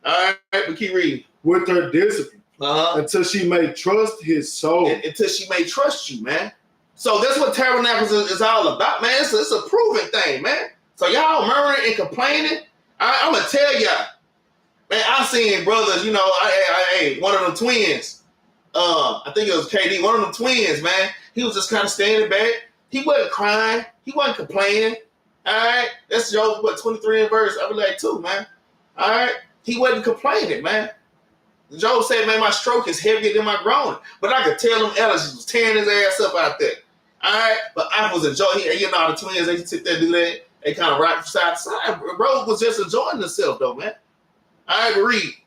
right, but keep reading. With her discipline. Until she may trust his soul. Until she may trust you, man. So that's what tabernacles is all about, man. It's a proven thing, man. So y'all murmuring and complaining. I'm gonna tell y'all, man. I seen brothers, you know, I one of them twins. I think it was KD. One of them twins, man. He was just kind of standing back. He wasn't crying. He wasn't complaining. All right, that's Job 23 in verse. I like 2, man. All right, he wasn't complaining, man. Job said, man, my stroke is heavier than my groaning. But I could tell him Ellis was tearing his ass up out there. All right, but I was enjoying. You know, the twins, they sit there, do that. They kind of rock from side to side. Bro was just enjoying himself, though, man. I agree.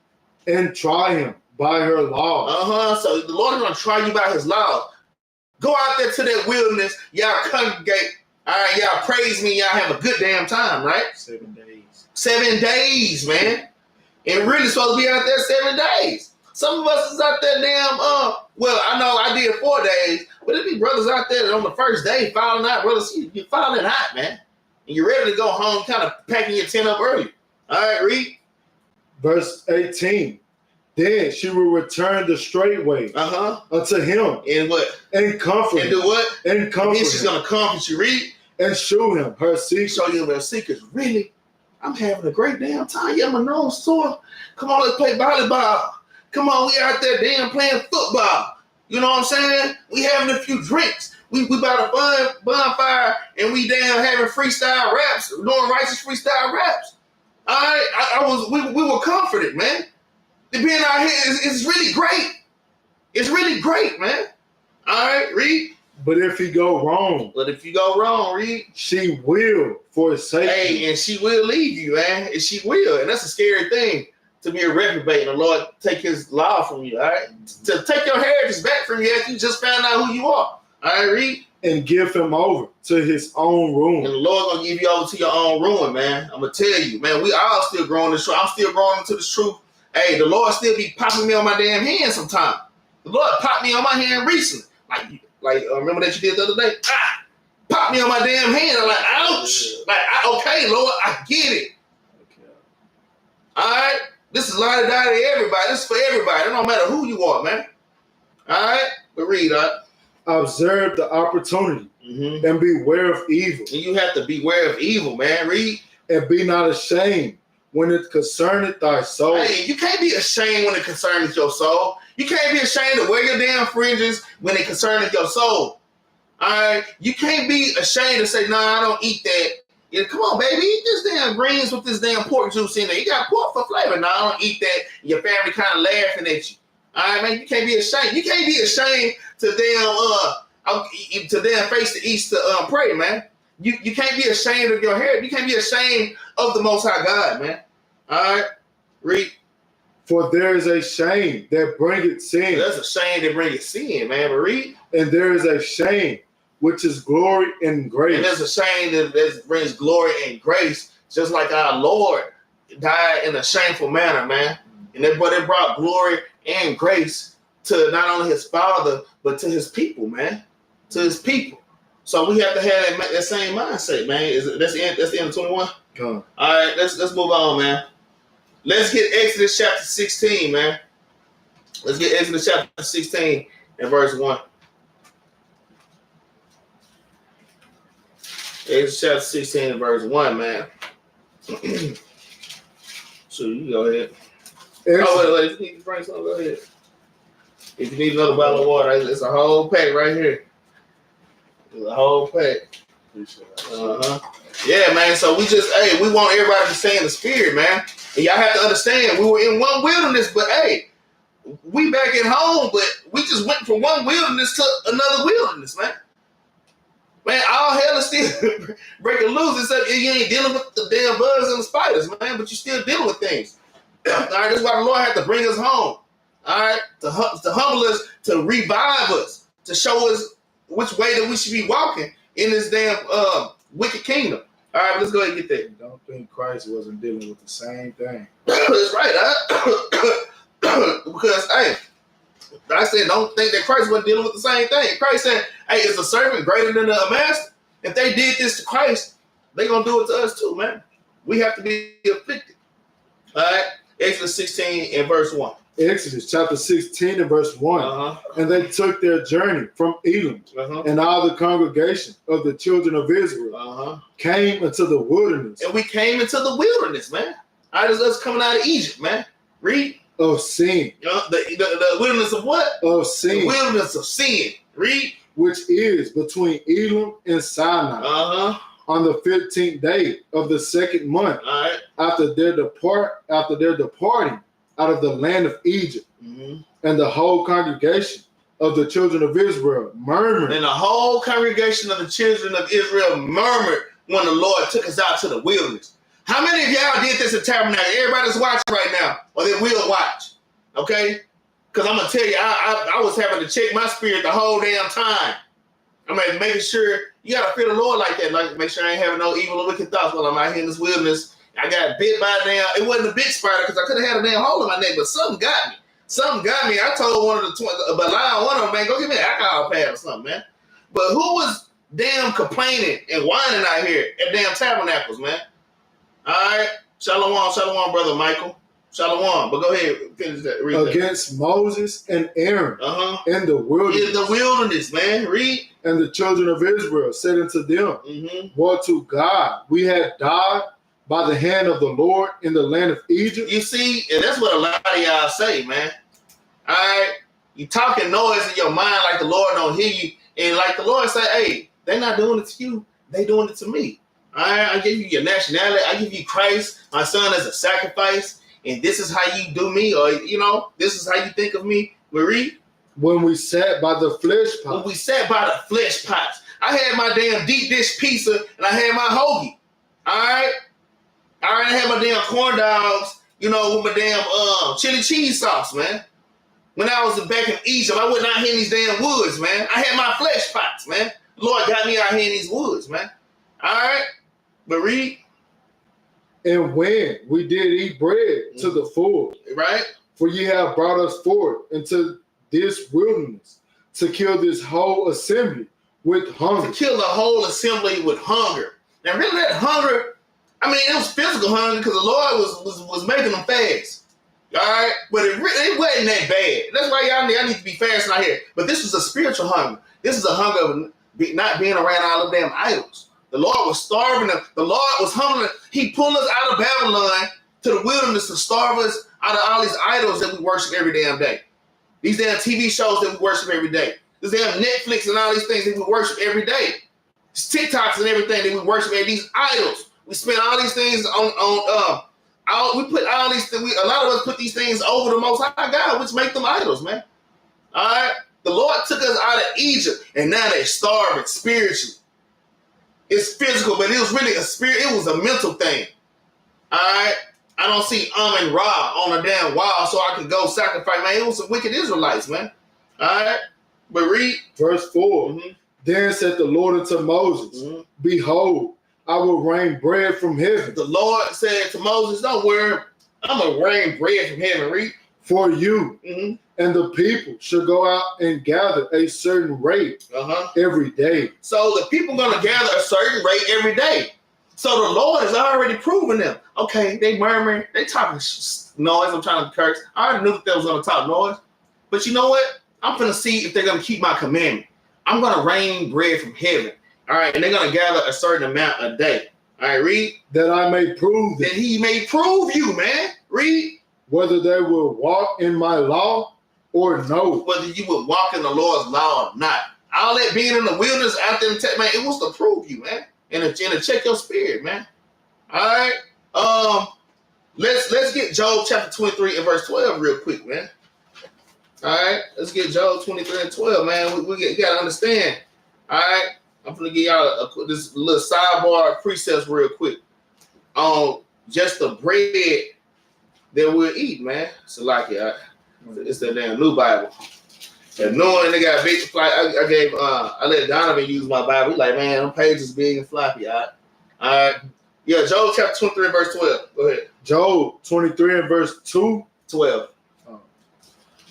And try him by her law. So the Lord is going to try you by his law. Go out there to that wilderness. Y'all congregate. All right, y'all praise me. Y'all have a good damn time, right? 7 days. 7 days, man. And really supposed to be out there 7 days. Some of us is out there damn, well, I know I did 4 days, but there be brothers out there that on the first day filing out. Brothers, you're filing hot, man. And you're ready to go home, kind of packing your tent up early. All right, read. Verse 18. Then she will return the straight way unto him. And what? And comfort him. And do what? And comfort him. She's going to comfort you, read. And show him her secrets. Show you her secrets. Really? I'm having a great damn time. Yeah, my nose sore. Come on, let's play volleyball. Come on, we out there damn playing football. You know what I'm saying? We having a few drinks. We about a bonfire and we damn having freestyle raps, doing righteous freestyle raps. All right, we were comforted, man. Being out here is really great. It's really great, man. All right, read. But if you go wrong. Read. She will forsake you. And she will leave you, man. And she will. And that's a scary thing to be a reprobate and the Lord take his law from you, all right? To take your heritage back from you after you just found out who you are. All right, read. And give him over to his own ruin. And the Lord gonna give you over to your own ruin, man. I'm gonna tell you, man, we all still growing this truth. I'm still growing into this truth. Hey, the Lord still be popping me on my damn hand sometimes. The Lord popped me on my hand recently. Like remember that you did the other day? Popped me on my damn hand. I'm like, ouch. Okay, Lord, I get it. Okay. All right? This is la-di-da to everybody. This is for everybody. It don't matter who you are, man. All right? But read, all right? Observe the opportunity and beware of evil. And you have to beware of evil, man. Read. And be not ashamed when it concerneth thy soul. Hey, you can't be ashamed when it concerneth your soul. You can't be ashamed to wear your damn fringes when it concerneth your soul. All right? You can't be ashamed to say, nah, I don't eat that. Yeah, come on, baby, eat this damn greens with this damn pork juice in there. You got pork for flavor. Nah, I don't eat that. Your family kind of laughing at you. All right, man, you can't be ashamed. You can't be ashamed to damn face the east to pray, man. You can't be ashamed of your hair. You can't be ashamed of the Most High God, man. All right, read. For there is a shame that bringeth sin. There's a shame that bringeth sin, man. But read. And there is a shame which is glory and grace. And there's a shame that brings glory and grace, just like our Lord died in a shameful manner, man. And it brought glory and grace to not only his Father, but to his people, man. To his people. So we have to have that same mindset, man. That's the end of 21? All right, let's move on, man. Let's get Exodus chapter 16, man. Let's get Exodus chapter 16 and verse 1. Exodus chapter 16 and verse 1, man. So you go ahead. Wait. If you need to drink something, go ahead. If you need another bottle of water, it's a whole pack right here. It's a whole pack. Yeah, man. So we want everybody to stay in the spirit, man. And y'all have to understand, we were in one wilderness, but hey, we back at home, but we just went from one wilderness to another wilderness, man. Man, all hell is still breaking loose. Except you ain't dealing with the damn bugs and the spiders, man, but you're still dealing with things. All right, that's why the Lord had to bring us home. All right, to humble us, to revive us, to show us which way that we should be walking in this damn wicked kingdom. All right, let's go ahead and get that. Don't think Christ wasn't dealing with the same thing. That's right, because hey, I said, don't think that Christ wasn't dealing with the same thing. Christ said, hey, is a servant greater than a master? If they did this to Christ, they're going to do it to us too, man. We have to be afflicted. All right? Exodus 16 and verse 1. Exodus chapter 16 and verse 1. And they took their journey from Elam, and all the congregation of the children of Israel came into the wilderness. And we came into the wilderness, man. All right, us coming out of Egypt, man. Read. Of sin. The wilderness of what? Of sin. The wilderness of sin. Read. Which is between Elam and Sinai. On the 15th day of the second month, after their departing out of the land of Egypt, and the whole congregation of the children of Israel murmured. And the whole congregation of the children of Israel murmured when the Lord took us out to the wilderness. How many of y'all did this in Tabernacle? Everybody's watching right now, or they will watch. Okay? Because I'm gonna tell you, I was having to check my spirit the whole damn time. I mean, making sure you gotta fear the Lord like that, like make sure I ain't having no evil or wicked thoughts while I'm out here in this wilderness. I got bit by a damn, it wasn't a big spider because I could have had a damn hole in my neck, but something got me. Something got me. I told one of the one of them, man, go get me an alcohol pad or something, man. But who was damn complaining and whining out here at damn Tabernacles, man? All right, shalom, brother Michael. Shalom, but go ahead, finish that. Read against that. Moses and Aaron in the wilderness. In the wilderness, man. Read. And the children of Israel said unto them, woe to God, we had died by the hand of the Lord in the land of Egypt. You see, and that's what a lot of y'all say, man. All right, you talking noise in your mind like the Lord don't hear you, and like the Lord say, hey, they're not doing it to you, they doing it to me. All right, I give you your nationality, I give you Christ, my son, as a sacrifice. And this is how you do me, or, this is how you think of me. Marie? When we sat by the flesh pots. When we sat by the flesh pots. I had my damn deep dish pizza, and I had my hoagie. All right? I had my damn corn dogs, with my damn chili cheese sauce, man. When I was back in Egypt, I wasn't out here in these damn woods, man. I had my flesh pots, man. The Lord got me out here in these woods, man. All right? Marie? And when we did eat bread to the full, right? For ye have brought us forth into this wilderness to kill this whole assembly with hunger. To kill the whole assembly with hunger. Now, really, that hunger, I mean, it was physical hunger because the Lord was making them fast. All right? But it wasn't that bad. That's why y'all need to be fasting out here. But this was a spiritual hunger. This is a hunger of not being around all the damn idols. The Lord was starving them. The Lord was humbling. He pulled us out of Babylon to the wilderness to starve us out of all these idols that we worship every damn day. These damn TV shows that we worship every day. This damn Netflix and all these things that we worship every day. It's TikToks and everything that we worship at these idols. We spend all these things we put all these things, a lot of us put these things over the Most High God, which make them idols, man. All right? The Lord took us out of Egypt, and now they're starving spiritually. It's physical, but it was really a spirit. It was a mental thing. All right? I don't see and Ra on a damn wall so I can go sacrifice. Man, it was some wicked Israelites, man. All right? But read. Verse 4. Then said the Lord unto Moses, behold, I will rain bread from heaven. The Lord said to Moses, don't worry, I'm going to rain bread from heaven. Read. For you, and the people should go out and gather a certain rate every day. So the people going to gather a certain rate every day. So the Lord has already proven them. Okay, they murmuring, they talking noise. I'm trying to curse. I already knew that they was going to talk noise. But you know what? I'm going to see if they're going to keep my commandment. I'm going to rain bread from heaven. All right, and they're going to gather a certain amount a day. All right, read. That I may prove that he may prove you, man. Read. Whether they will walk in my law or no. Whether you will walk in the Lord's law or not. All that being in the wilderness out there, man, it was to prove you, man. And to check your spirit, man. All right. Let's get Job chapter 23 and verse 12 real quick, man. All right. Let's get Job 23 and 12, man. We got to understand. All right. I'm going to give y'all this little sidebar precepts real quick on just the bread that we'll eat, man. So like it's that damn new Bible. And knowing they got big fly, I let Donovan use my Bible. He's like, man, them pages big and floppy, all right. Yeah, Job chapter 23 and verse 12. Go ahead. Job 23 and verse 2. 12.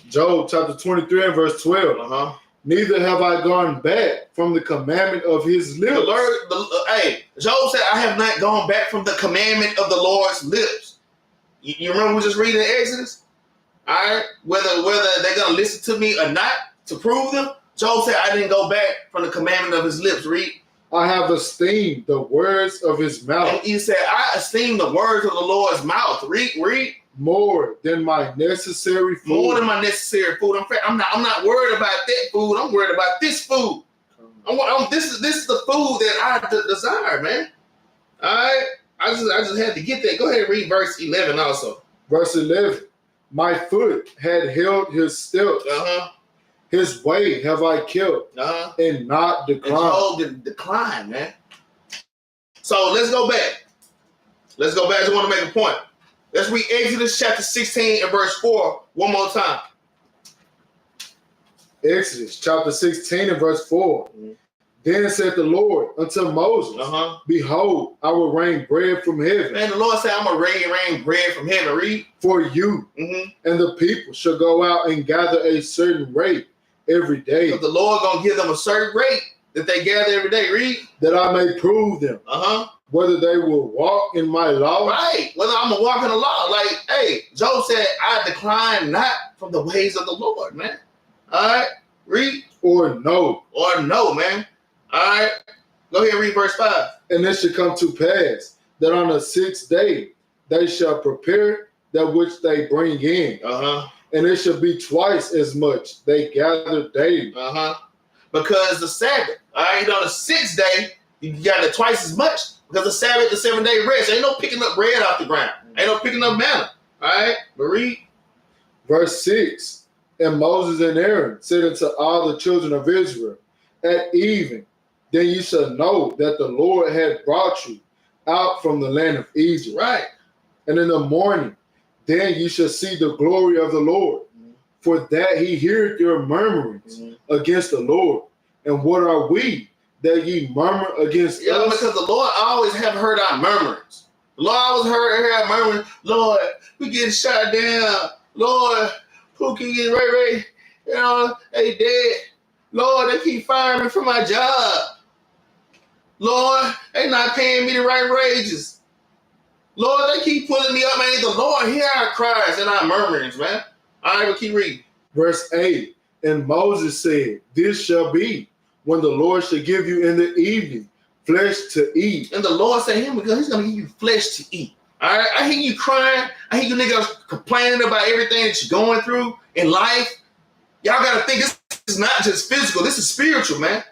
Job chapter 23 and verse 12. Neither have I gone back from the commandment of his lips. Job said, I have not gone back from the commandment of the Lord's lips. You remember we just reading in Exodus? All right, whether they're gonna listen to me or not to prove them. Job said, I didn't go back from the commandment of his lips. Read. I have esteemed the words of his mouth. And he said, I esteem the words of the Lord's mouth. Read. More than my necessary food. More than my necessary food. I'm not worried about that food. I'm worried about this food. This is the food that I desire, man. All right. I just had to get that. Go ahead and read verse 11 also. Verse 11. My foot had held his steps. His way have I kept and not declined. And decline, man. So let's go back. I just want to make a point. Let's read Exodus chapter 16 and verse 4 one more time. Exodus chapter 16 and verse 4. Then said the Lord unto Moses, behold, I will rain bread from heaven. Man, the Lord said, I'm going to rain bread from heaven. Read. For you, and the people shall go out and gather a certain rate every day. So the Lord going to give them a certain rate that they gather every day. Read. That I may prove them. Whether they will walk in my law. Right. Whether I'm going to walk in the law. Like, hey, Job said, I decline not from the ways of the Lord, man. All right. Read. Or no, man. All right. Go ahead and read verse 5. And it shall come to pass that on the 6th day they shall prepare that which they bring in. And it shall be twice as much they gather daily. Because the Sabbath, all right, on the 6th day, you gather twice as much. Because the Sabbath, the 7-day rest. Ain't no picking up bread off the ground. Ain't no picking up manna. All right, but read. Verse 6. And Moses and Aaron said unto all the children of Israel, at even, then you shall know that the Lord had brought you out from the land of Egypt. Right. And in the morning, then you shall see the glory of the Lord. For that he heareth your murmurings against the Lord. And what are we that ye murmur against us? Because the Lord always have heard our murmurings. The Lord always heard our murmurings. Lord, we getting shot down. Lord, Pookie getting Ray, they dead. Lord, they keep firing me from my job. Lord, they not paying me the right wages. Lord, they keep pulling me up, man. The Lord hear our cries and our murmurings, man. All right, we'll keep reading. Verse 8. And Moses said, this shall be when the Lord shall give you in the evening flesh to eat. And the Lord said, he's going to give you flesh to eat. All right, I hear you crying. I hear you niggas complaining about everything that you're going through in life. Y'all got to think this is not just physical. This is spiritual, man.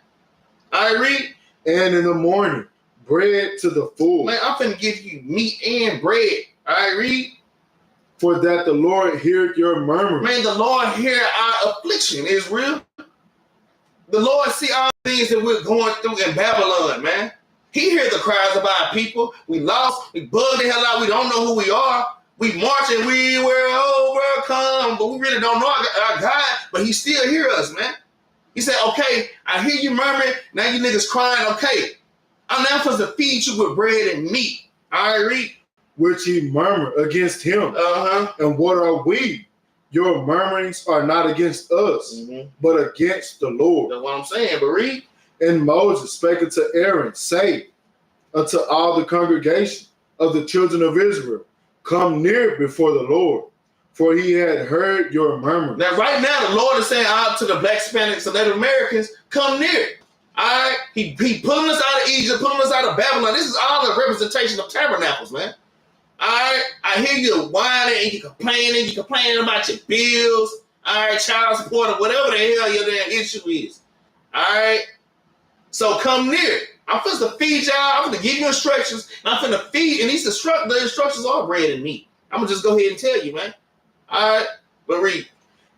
All right, read. And in the morning, bread to the full. Man, I'm finna give you meat and bread. All right, read. For that the Lord heareth your murmur. Man, the Lord hear our affliction, Israel. The Lord see all the things that we're going through in Babylon, man. He hears the cries of our people. We lost. We bugged the hell out. We don't know who we are. We marching. We were overcome. But we really don't know our God. But he still hear us, man. He said, okay, I hear you murmuring. Now you niggas crying. Okay. I'm now supposed to feed you with bread and meat. All right, read. Which ye murmur against him. And what are we? Your murmurings are not against us, but against the Lord. That's what I'm saying, but read. And Moses spake unto Aaron, say unto all the congregation of the children of Israel, come near before the Lord, for he had heard your murmur. Now, right now, the Lord is saying out to the Black, Hispanics, and Native Americans, come near. All right? He pulling us out of Egypt, pulling us out of Babylon. This is all a representation of tabernacles, man. All right? I hear you whining and you complaining about your bills, all right, child support, or whatever the hell your damn issue is. All right? So come near. I'm supposed to feed y'all. I'm going to give you instructions. And I'm going to feed. And the instructions are bread and meat. I'm going to just go ahead and tell you, man. All right. But read.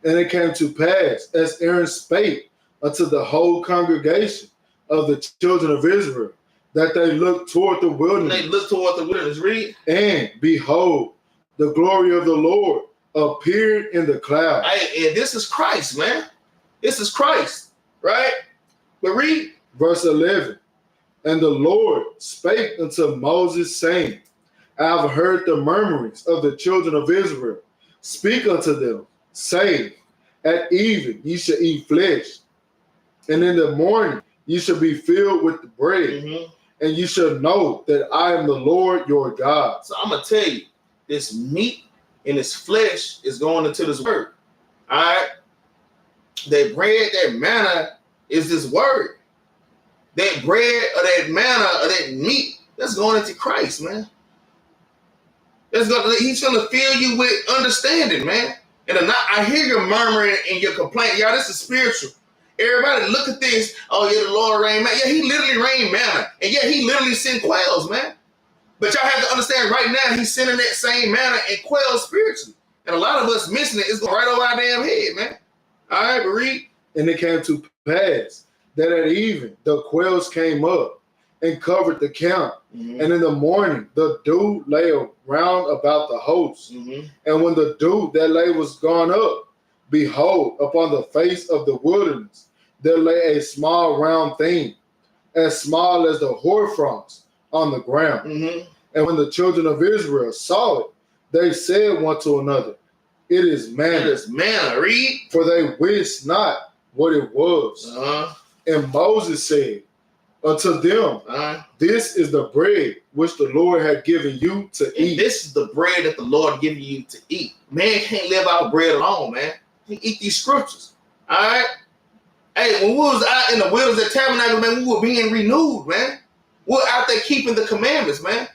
And it came to pass, as Aaron spake unto the whole congregation of the children of Israel, that they looked toward the wilderness. Read. And behold, the glory of the Lord appeared in the cloud. Hey, and this is Christ, man. This is Christ. Right? But read. Verse 11. And the Lord spake unto Moses, saying, I have heard the murmurings of the children of Israel. Speak unto them, say, At even ye shall eat flesh, and in the morning ye shall be filled with the bread, and you shall know that I am the Lord your God. So I'm going to tell you, this meat and this flesh is going into this word. All right? That bread, that manna is this word. That bread or that manna or that meat, that's going into Christ, man. He's going to fill you with understanding, man. And I hear your murmuring and your complaint. Y'all, this is spiritual. Everybody look at this. Oh, yeah, the Lord rained manna. Yeah, he literally rained manna. And yeah, he literally sent quails, man. But y'all have to understand right now, he's sending that same manna and quails spiritually. And a lot of us missing it. It's going right over our damn head, man. All right, but read. And it came to pass that at even the quails came up and covered the camp. And in the morning, the dew lay round about the host. And when the dew that lay was gone up, behold, upon the face of the wilderness, there lay a small round thing, as small as the hoarfrost on the ground. And when the children of Israel saw it, they said one to another, it is manna. It is manna, read. For they wist not what it was. And Moses said unto them, this is the bread which the Lord had given you to eat. This is the bread that the Lord given you to eat. Man can't live out bread alone, man. He eat these scriptures. All right? Hey, when we was out in the wilderness at Tabernacle, man, we were being renewed, man. We're out there keeping the commandments, man.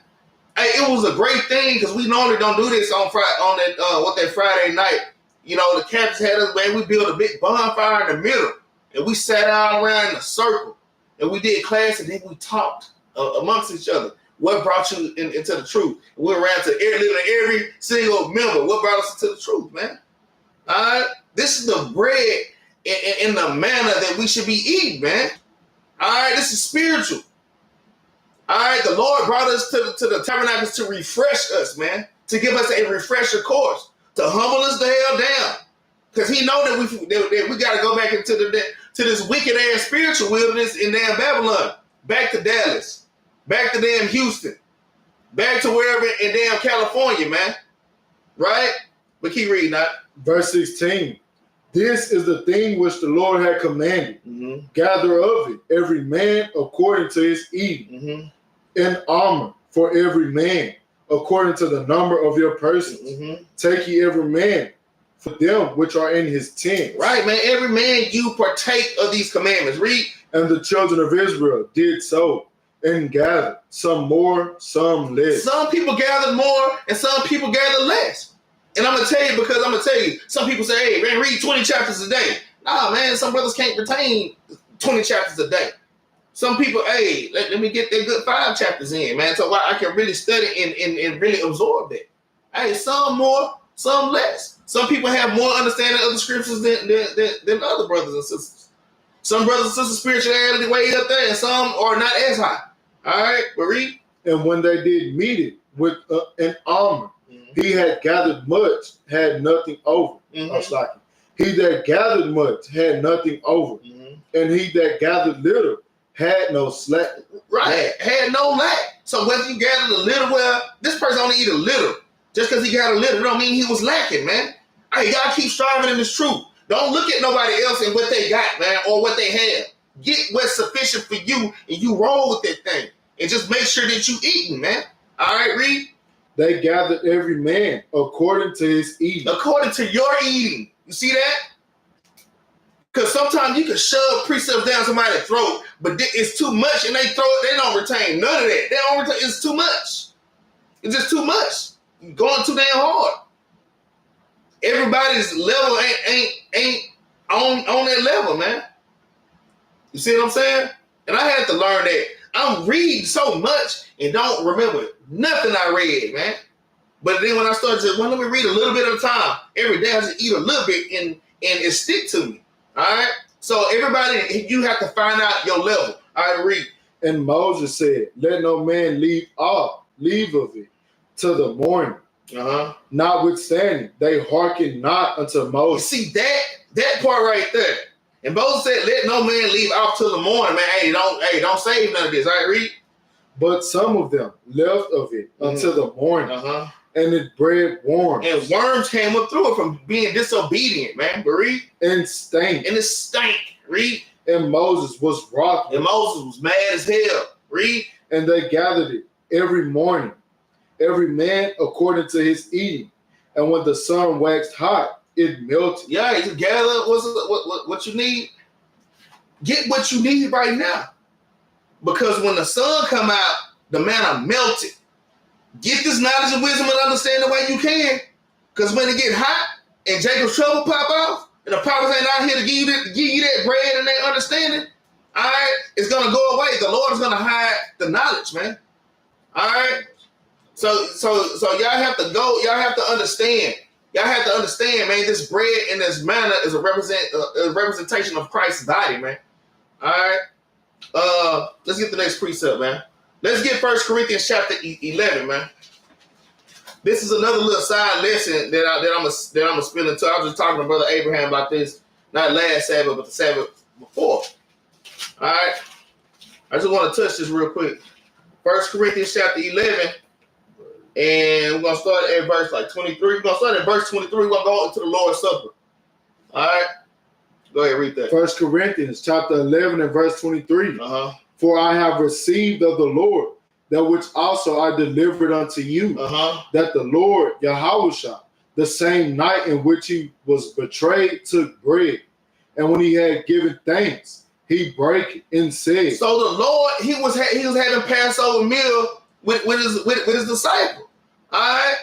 Hey, it was a great thing because we normally don't do this on that Friday night. You know, the Capt had us, man. We built a big bonfire in the middle, and we sat all around in a circle, and we did class, and then we talked amongst each other. What brought you into the truth? And we went around to every single member. What brought us into the truth, man? All right, this is the bread and the manna that we should be eating, man. All right, this is spiritual. All right, the Lord brought us to the tabernacles to refresh us, man, to give us a refresher course, to humble us the hell down, because He know that we got to go back into this wicked ass spiritual wilderness in damn Babylon, back to Dallas, back to damn Houston, back to wherever in damn California, man. Right? But keep reading that. Verse 16. This is the thing which the Lord had commanded. Gather of it every man according to his eating, and armor for every man according to the number of your persons. Take ye every man for them which are in his tent. Right, man. Every man you partake of these commandments. Read. And the children of Israel did so and gathered, some more, some less. Some people gathered more and some people gathered less. And I'm going to tell you, some people say, hey, man, read 20 chapters a day. Nah, man, some brothers can't retain 20 chapters a day. Some people, hey, let me get that good 5 chapters in, man, so I can really study and really absorb that. Hey, some more, some less. Some people have more understanding of the scriptures than other brothers and sisters. Some brothers and sisters' spirituality way up there, and some are not as high. All right, but read. And when they did meet it with an armor, he had gathered much, had nothing over. He that gathered much had nothing over. And he that gathered little had no slack. Right, had no lack. So whether you gathered a little, well, this person only eat a little. Just because he got a little don't mean he was lacking, man. Hey, y'all keep striving in this truth. Don't look at nobody else and what they got, man, or what they have. Get what's sufficient for you, and you roll with that thing. And just make sure that you eating, man. All right, read. They gathered every man according to his eating. According to your eating. You see that? Because sometimes you can shove precepts down somebody's throat, but it's too much and they throw it. They don't retain none of that. They don't retain. It's too much. It's just too much. You're going too damn hard. Everybody's level ain't on that level, man. You see what I'm saying? And I had to learn that. I'm reading so much and don't remember nothing I read, man. But then when I started to, let me read a little bit at a time. Every day I just eat a little bit and it stick to me. All right? So everybody, you have to find out your level. All right, read. And Moses said, let no man leave of it till the morning. Notwithstanding, they hearken not unto Moses. You see that part right there. And Moses said, let no man leave off till the morning, man. Hey, don't save none of this. All right, read. But some of them left of it until the morning, and it bred worms. And worms came up through it from being disobedient, man. Read. And stank. And it stank. Read. And Moses was wroth. And Moses was mad as hell. Read. And they gathered it every morning, every man according to his eating. And when the sun waxed hot, it melted. Yeah, you gather what you need. Get what you need right now. Because when the sun come out, the manna melted. Get this knowledge and wisdom and understanding while you can. Because when it get hot and Jacob's trouble pop off, and the prophets ain't out here to give you that bread and that understanding, all right, it's going to go away. The Lord is going to hide the knowledge, man. All right? So y'all have to go. Y'all have to understand. Y'all have to understand, man, this bread and this manna is a representation of Christ's body, man. All right? Let's get the next precept, man. Let's get 1 Corinthians chapter 11, man. This is another little side lesson that I'm gonna spill into. I was just talking to Brother Abraham about this, not last Sabbath, but the Sabbath before. All right? I just want to touch this real quick. 1 Corinthians chapter 11, and we're gonna start at verse 23. We're gonna start at verse 23. We're gonna go into the Lord's Supper. All right? Go ahead, read that. 1 Corinthians chapter 11 and verse 23. For I have received of the Lord that which also I delivered unto you, that the Lord Yahushua, the same night in which he was betrayed, took bread, and when he had given thanks, he brake it and said. So the Lord, he was having Passover meal with his disciple. All right.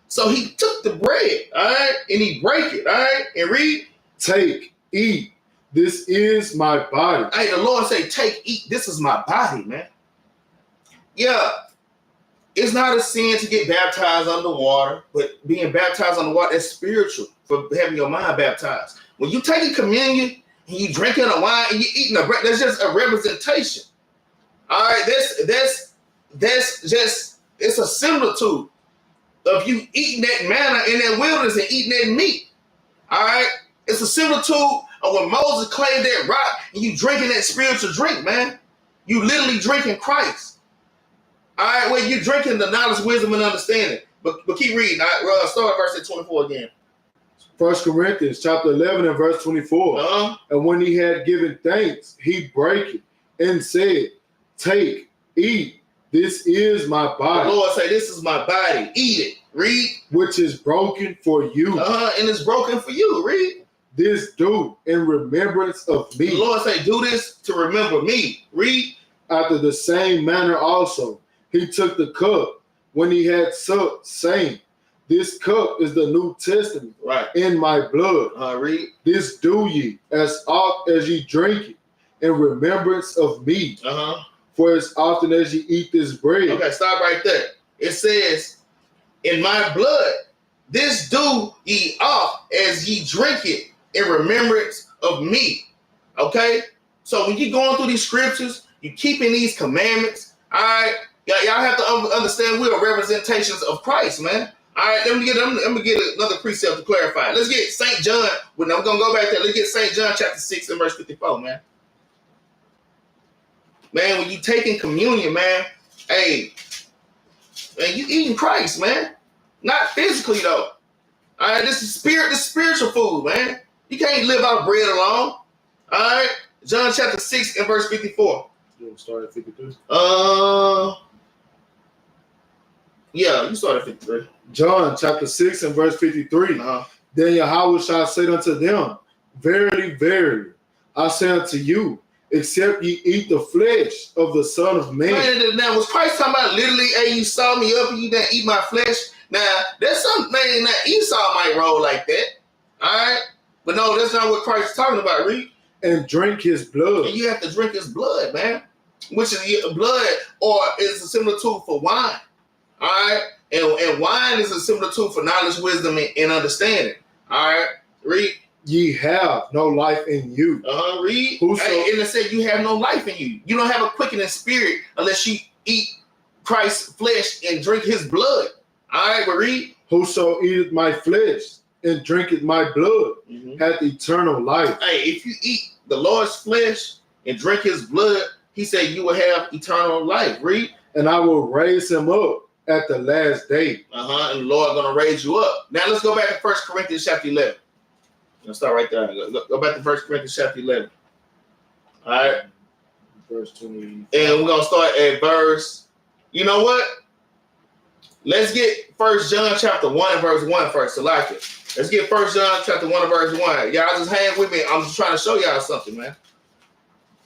So he took the bread, all right, and he brake it, all right, and read. Take, eat. This is my body. Hey, the Lord say, take, eat. This is my body, man. Yeah, it's not a sin to get baptized underwater, but being baptized underwater is spiritual for having your mind baptized. When you taking communion and you drinking a wine and you eating a bread, that's just a representation. All right, that's just, it's a similitude of you eating that manna in that wilderness and eating that meat. All right, it's a similitude of when Moses claimed that rock and you drinking that spiritual drink, man. You literally drinking Christ. All right, well, you're drinking the knowledge, wisdom, and understanding. But keep reading. Start at verse 24 again. 1 Corinthians chapter 11 and verse 24. And when he had given thanks, he brake it and said, take, eat. This is my body. The Lord say, this is my body. Eat it. Read. Which is broken for you. And it's broken for you. Read. This do in remembrance of me. The Lord say, do this to remember me. Read. After the same manner also, he took the cup when he had supped, saying, this cup is the New Testament in my blood. Read. This do ye as oft as ye drink it in remembrance of me. For as often as ye eat this bread. Okay, stop right there. It says, in my blood, this do ye oft as ye drink it in remembrance of me. Okay? So when you're going through these scriptures, you're keeping these commandments, all right? Y'all have to understand we are representations of Christ, man. All right, let me get another precept to clarify. Let's get St. John. I'm going to go back there. Let's get St. John chapter 6 and verse 54, man. Man, when you taking communion, man, hey, man, you eating Christ, man. Not physically, though. All right, this is spiritual food, man. You can't live out of bread alone. All right, John chapter 6 and verse 54. You want to start at 53? Yeah, you start at 53. John chapter 6 and verse 53. Then Yahushua said unto them, verily, verily, I say unto you, except ye eat the flesh of the Son of Man. Now, was Christ talking about literally, hey, you saw me up and you didn't eat my flesh? Now, there's something that Esau might roll like that. All right? But no, that's not what Christ is talking about, Reed. And drink his blood. And you have to drink his blood, man. Which is blood, or is a similar tool for wine. All right? And wine is a similar tool for knowledge, wisdom, and understanding. All right? Read. Ye have no life in you. Read. And it said you have no life in you. You don't have a quickening spirit unless you eat Christ's flesh and drink his blood. All right, but read. Whoso eateth my flesh and drinketh my blood hath eternal life. Hey, if you eat the Lord's flesh and drink his blood, he said you will have eternal life. Read. And I will raise him up at the last day. And the Lord going to raise you up. Now let's go back to 1 Corinthians chapter 11. Let's start right there. Go back to 1 Corinthians chapter 11. All right. Verse 20. And we're going to start at verse, you know what? Let's get 1 John chapter 1 and verse 1 first. So like it. Let's get 1 John chapter 1 and verse 1. Y'all just hang with me. I'm just trying to show y'all something, man.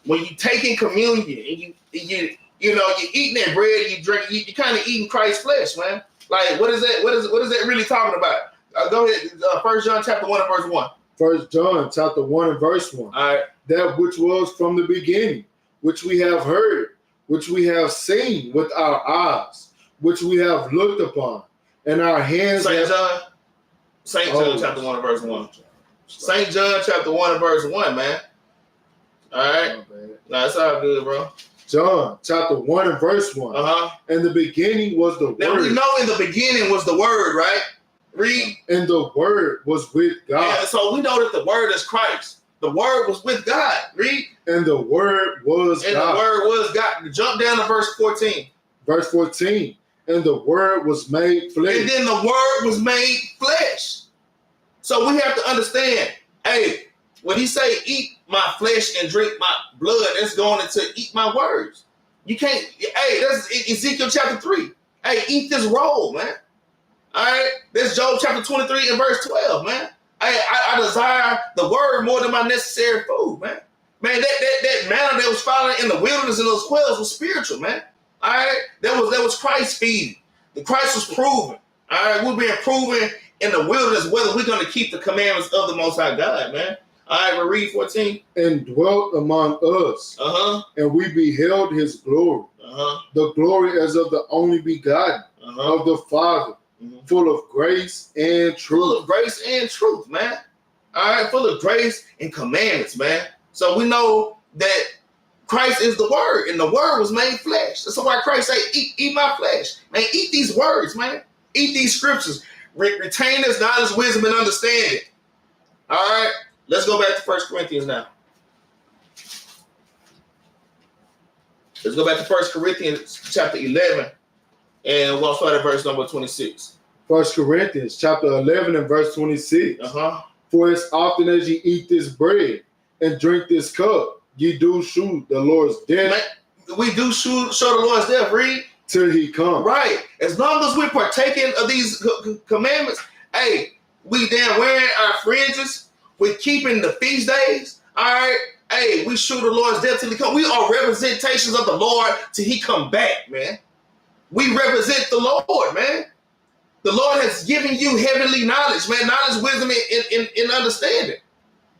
When you taking communion and you're eating that bread and you drink, you kind of eating Christ's flesh, man. Like, what is that? What is that really talking about? Go ahead. 1 John chapter 1 and verse 1. 1 John chapter 1 and verse 1. All right. That which was from the beginning, which we have heard, which we have seen with our eyes, which we have looked upon, and our hands St. John chapter 1 and verse 1. St. John chapter 1 and verse 1, man. All right. Nah, it's all good, bro. John chapter 1 and verse 1. In the beginning was the now Word. We know in the beginning was the Word, right? Read. And the Word was with God. Yeah, so we know that the Word is Christ. The Word was with God. Read. And the Word was God. And the Word was God. Jump down to verse 14. Verse 14. And the Word was made flesh. And then the Word was made flesh. So we have to understand, hey, when he say eat my flesh and drink my blood, that's going into eat my words. You can't, hey, that's Ezekiel chapter 3. Hey, eat this roll, man. All right? That's Job chapter 23 and verse 12, man. Hey, I desire the word more than my necessary food, man. Man, that manna that was following in the wilderness and those quails was spiritual, man. All right? That was Christ feeding. The Christ was proven. All right? We're being proven in the wilderness whether we're going to keep the commandments of the Most High God, man. All right, we'll read 14. And dwelt among us, and we beheld his glory, the glory as of the only begotten of the Father, full of grace and truth. Full of grace and truth, man. All right, full of grace and commandments, man. So we know that Christ is the Word, and the Word was made flesh. That's why Christ say, eat my flesh. Man, eat these words, man. Eat these scriptures. Retain this knowledge, wisdom, and understanding. All right. Let's go back to 1 Corinthians now. Let's go back to 1 Corinthians chapter 11, and we'll start at verse number 26. 1 Corinthians chapter 11 and verse 26. For as often as ye eat this bread and drink this cup, ye do shew the Lord's death. Man, we do show the Lord's death, read. Till he come. Right. As long as we're partaking of these commandments, hey, we damn wearing our fringes. We're keeping the feast days, all right? Hey, we show the Lord's death till he come. We are representations of the Lord till he come back, man. We represent the Lord, man. The Lord has given you heavenly knowledge, man. Knowledge, wisdom, and understanding.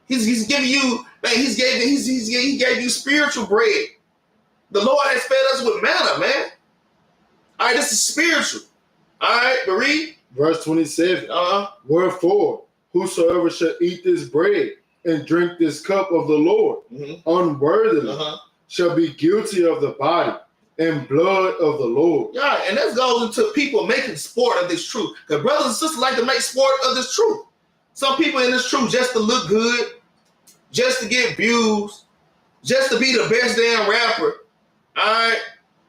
He's giving you, man, he gave you spiritual bread. The Lord has fed us with manna, man. All right, this is spiritual. All right, but read. Verse 27. Wherefore, whosoever shall eat this bread and drink this cup of the Lord unworthily shall be guilty of the body and blood of the Lord. Yeah, and that goes into people making sport of this truth. Because brothers and sisters like to make sport of this truth. Some people in this truth just to look good, just to get views, just to be the best damn rapper. All right?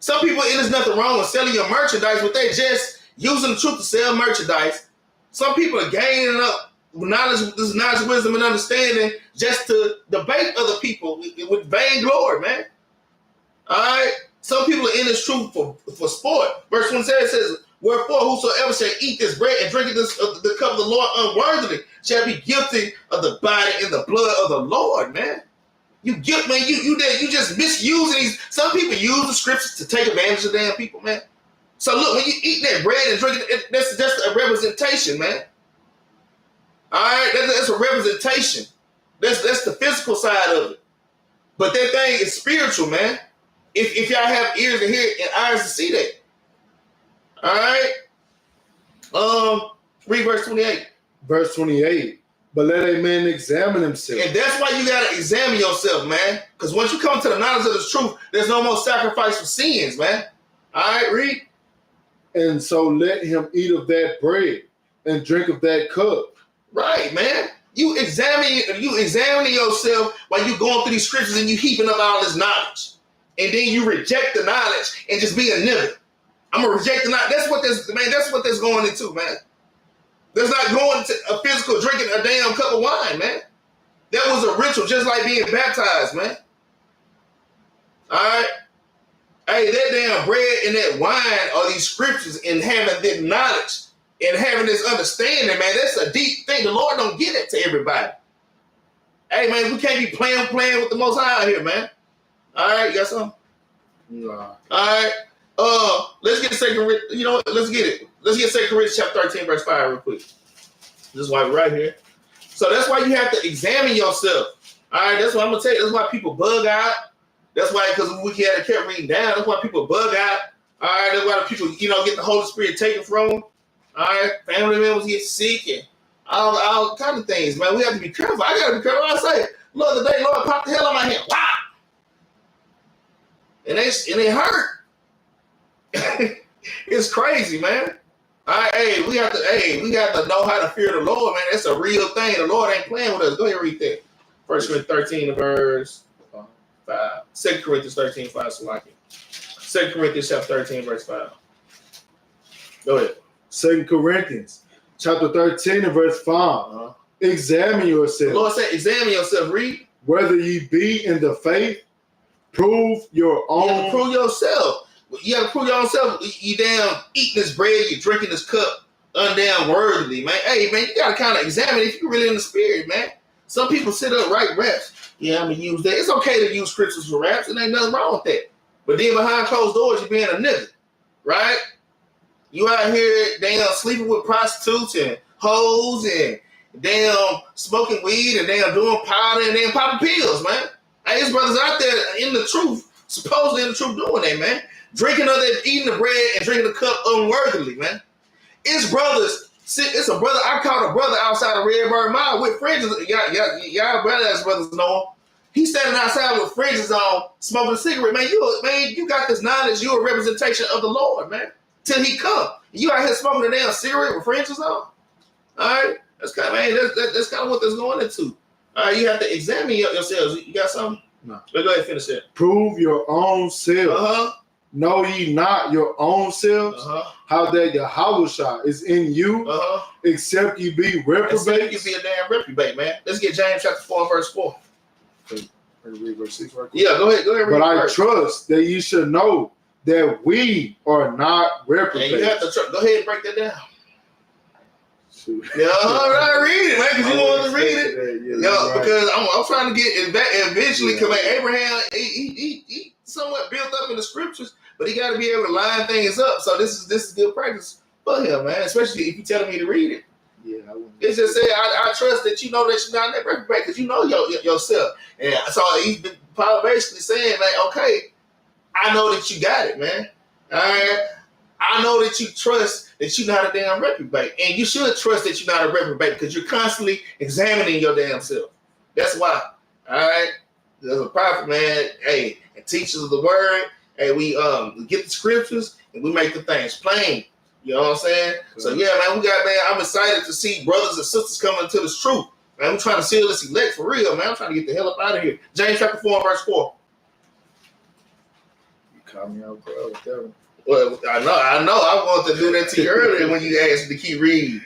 Some people, and there's nothing wrong with selling your merchandise, but they just using the truth to sell merchandise. Some people are gaining up knowledge, wisdom, and understanding just to debate other people with vainglory, man. All right? Some people are in this truth for sport. Verse 27 says, wherefore whosoever shall eat this bread and drink the cup of the Lord unworthily shall be guilty of the body and the blood of the Lord, man. You just misusing these. Some people use the scriptures to take advantage of damn people, man. So look, when you eat that bread and drink it, that's just a representation, man. All right, that's a representation. That's the physical side of it. But that thing is spiritual, man. If y'all have ears to hear and eyes to see that. All right. Read verse 28. Verse 28. But let a man examine himself. And that's why you gotta examine yourself, man. Because once you come to the knowledge of the truth, there's no more sacrifice for sins, man. All right, read. And so let him eat of that bread and drink of that cup. Right, man. You examining yourself while you going through these scriptures and you heaping up all this knowledge. And then you reject the knowledge and just be a nigga. I'm gonna reject the night. That's what that's going into, man. That's not going to a physical drinking a damn cup of wine, man. That was a ritual, just like being baptized, man. All right. Hey, that damn bread and that wine are these scriptures and having this knowledge and having this understanding, man. That's a deep thing. The Lord don't give it to everybody. Hey, man, we can't be playing with the Most High out here, man. All right, you got something? Nah. All right. Let's get you know what? Let's get it. Let's get 2 Corinthians chapter 13, verse 5 real quick. This is why we're right here. So that's why you have to examine yourself. All right, that's what I'm gonna tell you. That's why people bug out. That's why, because we kept reading down. That's why people bug out. All right, that's why people, get the Holy Spirit taken from them. All right, family members get sick and all kind of things, man. We have to be careful. I gotta be careful. I say, Lord, the day, Lord, pop the hell out of my hand. Wow. And it hurt. It's crazy, man. All right, we got to know how to fear the Lord, man. That's a real thing. The Lord ain't playing with us. Go ahead and read that. 1 Corinthians 13, verse 5. 2 Corinthians 13, 5. So like it. 2 Corinthians chapter 13, verse 5. Go ahead. 2 Corinthians chapter 13 and verse 5. Uh-huh. Examine yourself. The Lord said, examine yourself. Read. Whether ye be in the faith, prove your own. You have to prove yourself. You got to prove yourself. You damn eating this bread, you drinking this cup undamn worthily, man. Hey, man, you got to kind of examine if you're really in the spirit, man. Some people sit up, write raps. Yeah, I'm going to use that. It's okay to use scriptures for raps. There ain't nothing wrong with that. But then behind closed doors, you're being a nigga, right? You out here damn sleeping with prostitutes and hoes and damn smoking weed and damn doing powder and damn popping pills, man. Hey, there's brothers out there in the truth, supposedly in the truth doing that, man. Drinking of that, eating the bread and drinking the cup unworthily, man. It's brothers. It's a brother. I caught a brother outside of Redbird Mile with fringes. Y'all brothers know him. He's standing outside with fringes on, smoking a cigarette. Man, you got this knowledge. You're a representation of the Lord, man. Till he come. You out here smoking a damn cigarette with fringes on. All right? That's kind of what that's going into. All right, you have to examine yourselves. You got something? No. Go ahead and finish it. Prove your own self. Uh-huh. Know ye not your own selves? Uh-huh. How that Yahushua is in you, except you be reprobate. Except you be a damn reprobate, man. Let's get James chapter 4, verse 4. Read verse 6 right quick. Yeah, go ahead. But I trust that you should know that we are not reprobates. And you have to go ahead and break that down. Yeah, I read it, man, because you want to read it. Right. Because I'm trying to get it back eventually, because like Abraham, he somewhat built up in the scriptures, but he got to be able to line things up. So this is good practice for him, man, especially if you're telling me to read it. Yeah, it's just saying, I trust that you know that you're not that reprobate because you know yourself. And so he's been probably basically saying, like, okay, I know that you got it, man. All right. I know that you trust that you're not a damn reprobate. And you should trust that you're not a reprobate because you're constantly examining your damn self. That's why. All right. There's a prophet, man. Hey, and teachers of the word. Hey, we get the scriptures and we make the things plain. You know what I'm saying? Mm-hmm. So yeah, man, I'm excited to see brothers and sisters coming into this truth. Man, I'm trying to seal this elect for real, man. I'm trying to get the hell up out of here. James chapter 4, verse 4. You caught me out, bro, with that one. Well, I know. I wanted to do that to you earlier when you asked me to keep reading.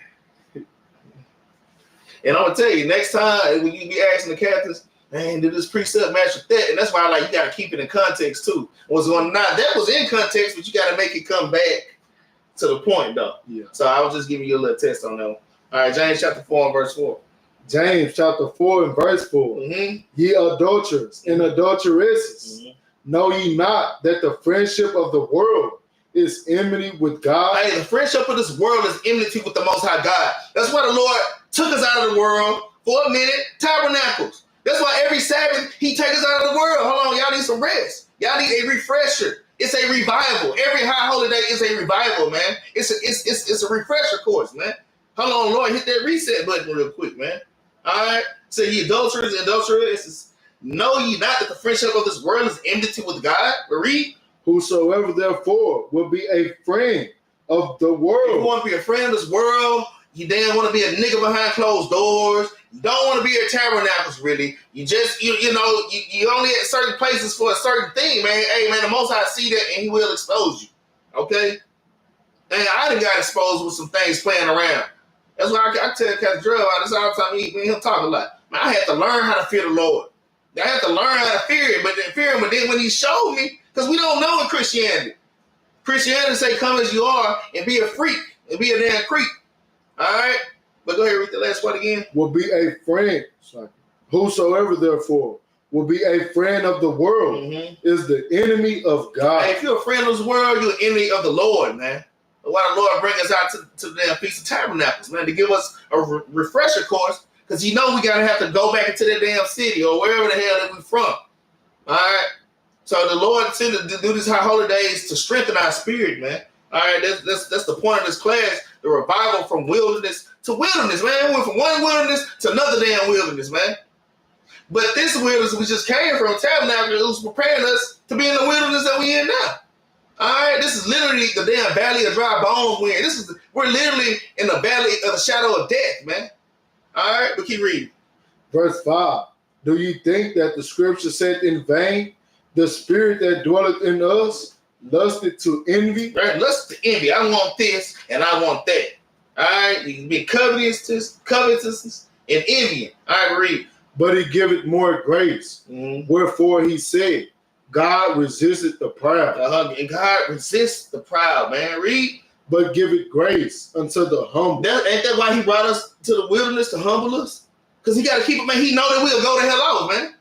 And I'm gonna tell you, next time when you be asking the captains, man, did this precept match with that? And that's why you gotta keep it in context too. That was in context, but you gotta make it come back to the point though. Yeah. So I was just giving you a little test on that one. All right, James chapter 4 and verse 4. James chapter 4 and verse 4. Mm-hmm. Ye adulterers and adulteresses, know ye not that the friendship of the world is enmity with God? Hey, the friendship of this world is enmity with the Most High God. That's why the Lord took us out of the world for a minute, tabernacles. That's why every Sabbath he takes us out of the world. Hold on, y'all need some rest. Y'all need a refresher. It's a revival. Every high holy day is a revival, man. It's a refresher course, man. Hold on, Lord, hit that reset button real quick, man. All right. So ye adulterers and adulteresses, know ye not that the friendship of this world is enmity with God? Read. Whosoever therefore will be a friend of the world. You want to be a friend of this world? You damn want to be a nigga behind closed doors. You don't want to be at tabernacles, really. You just, you only at certain places for a certain thing, man. Hey, man, the Most High see that and he will expose you. Okay? And I done got exposed with some things playing around. That's why I tell Capt Jerubbaal this all the time. He'll talk a lot. Man, I had to learn how to fear the Lord. I had to learn how to fear him. But then when he showed me, because we don't know in Christianity. Christianity say come as you are and be a freak and be a damn creep. All right? But go ahead and read the last part again. Will be a friend. Whosoever, therefore, will be a friend of the world is the enemy of God. Hey, if you're a friend of this world, you're an enemy of the Lord, man. Why the Lord bring us out to the damn Feast of Tabernacles, man, to give us a refresher course, because we gotta have to go back into that damn city or wherever the hell that we from. All right. So the Lord intended to do these high holy days to strengthen our spirit, man. All right, that's the point of this class, the revival from wilderness to wilderness, man. We went from one wilderness to another damn wilderness, man. But this wilderness we just came from, Tabernacle, it was preparing us to be in the wilderness that we in now. All right, this is literally the damn valley of dry bones we're in. We're literally in the valley of the shadow of death, man. All right, but keep reading. Verse 5. Do you think that the scripture said in vain, the spirit that dwelleth in us lusted to envy? Right, lusted to envy. I want this and I want that. All right, you can be covetousness and envying. All right, read. But he giveth more grace. Wherefore he said, God resisteth the proud. And God resists the proud, man. Read. But giveth grace unto the humble. Ain't that why he brought us to the wilderness to humble us? Because he got to keep it, man. He know that we'll go to hell off, man.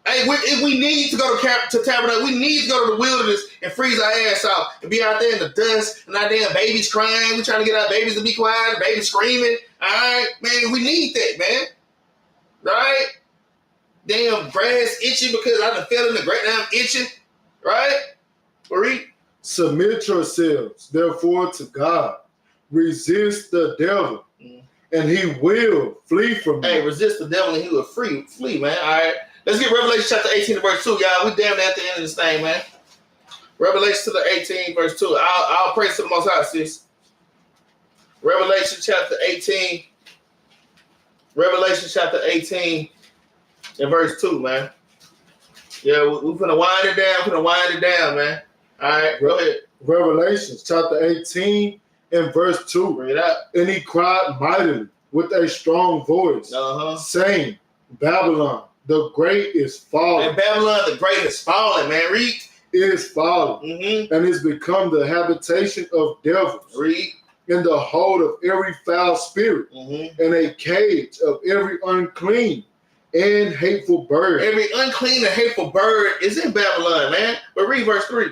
Hey, if we need to go to Tabernacle, we need to go to the wilderness and freeze our ass off and be out there in the dust and our damn babies crying. We trying to get our babies to be quiet, the babies screaming. All right, man, we need that, man. Right? Damn grass itching because I done fell in the great damn itching. Right? Read. Submit yourselves, therefore, to God. Resist the devil, and he will flee from you. Hey, resist the devil and he will flee, man. All right. Let's get Revelation chapter 18 verse 2, y'all. We damn near at the end of this thing, man. Revelation to the 18 verse 2. I'll praise to the Most High, sis. Revelation chapter 18. Revelation chapter 18 and verse 2, man. Yeah, we're finna wind it down, man. All right, go ahead. Revelation chapter 18 and verse 2. Bring it up. And he cried mightily with a strong voice, saying, Babylon, the great is fallen. And Babylon, the great is fallen, man. Read. Is fallen, and is become the habitation of devils. Read. In the hold of every foul spirit, and a cage of every unclean and hateful bird. Every unclean and hateful bird is in Babylon, man. But read verse 3.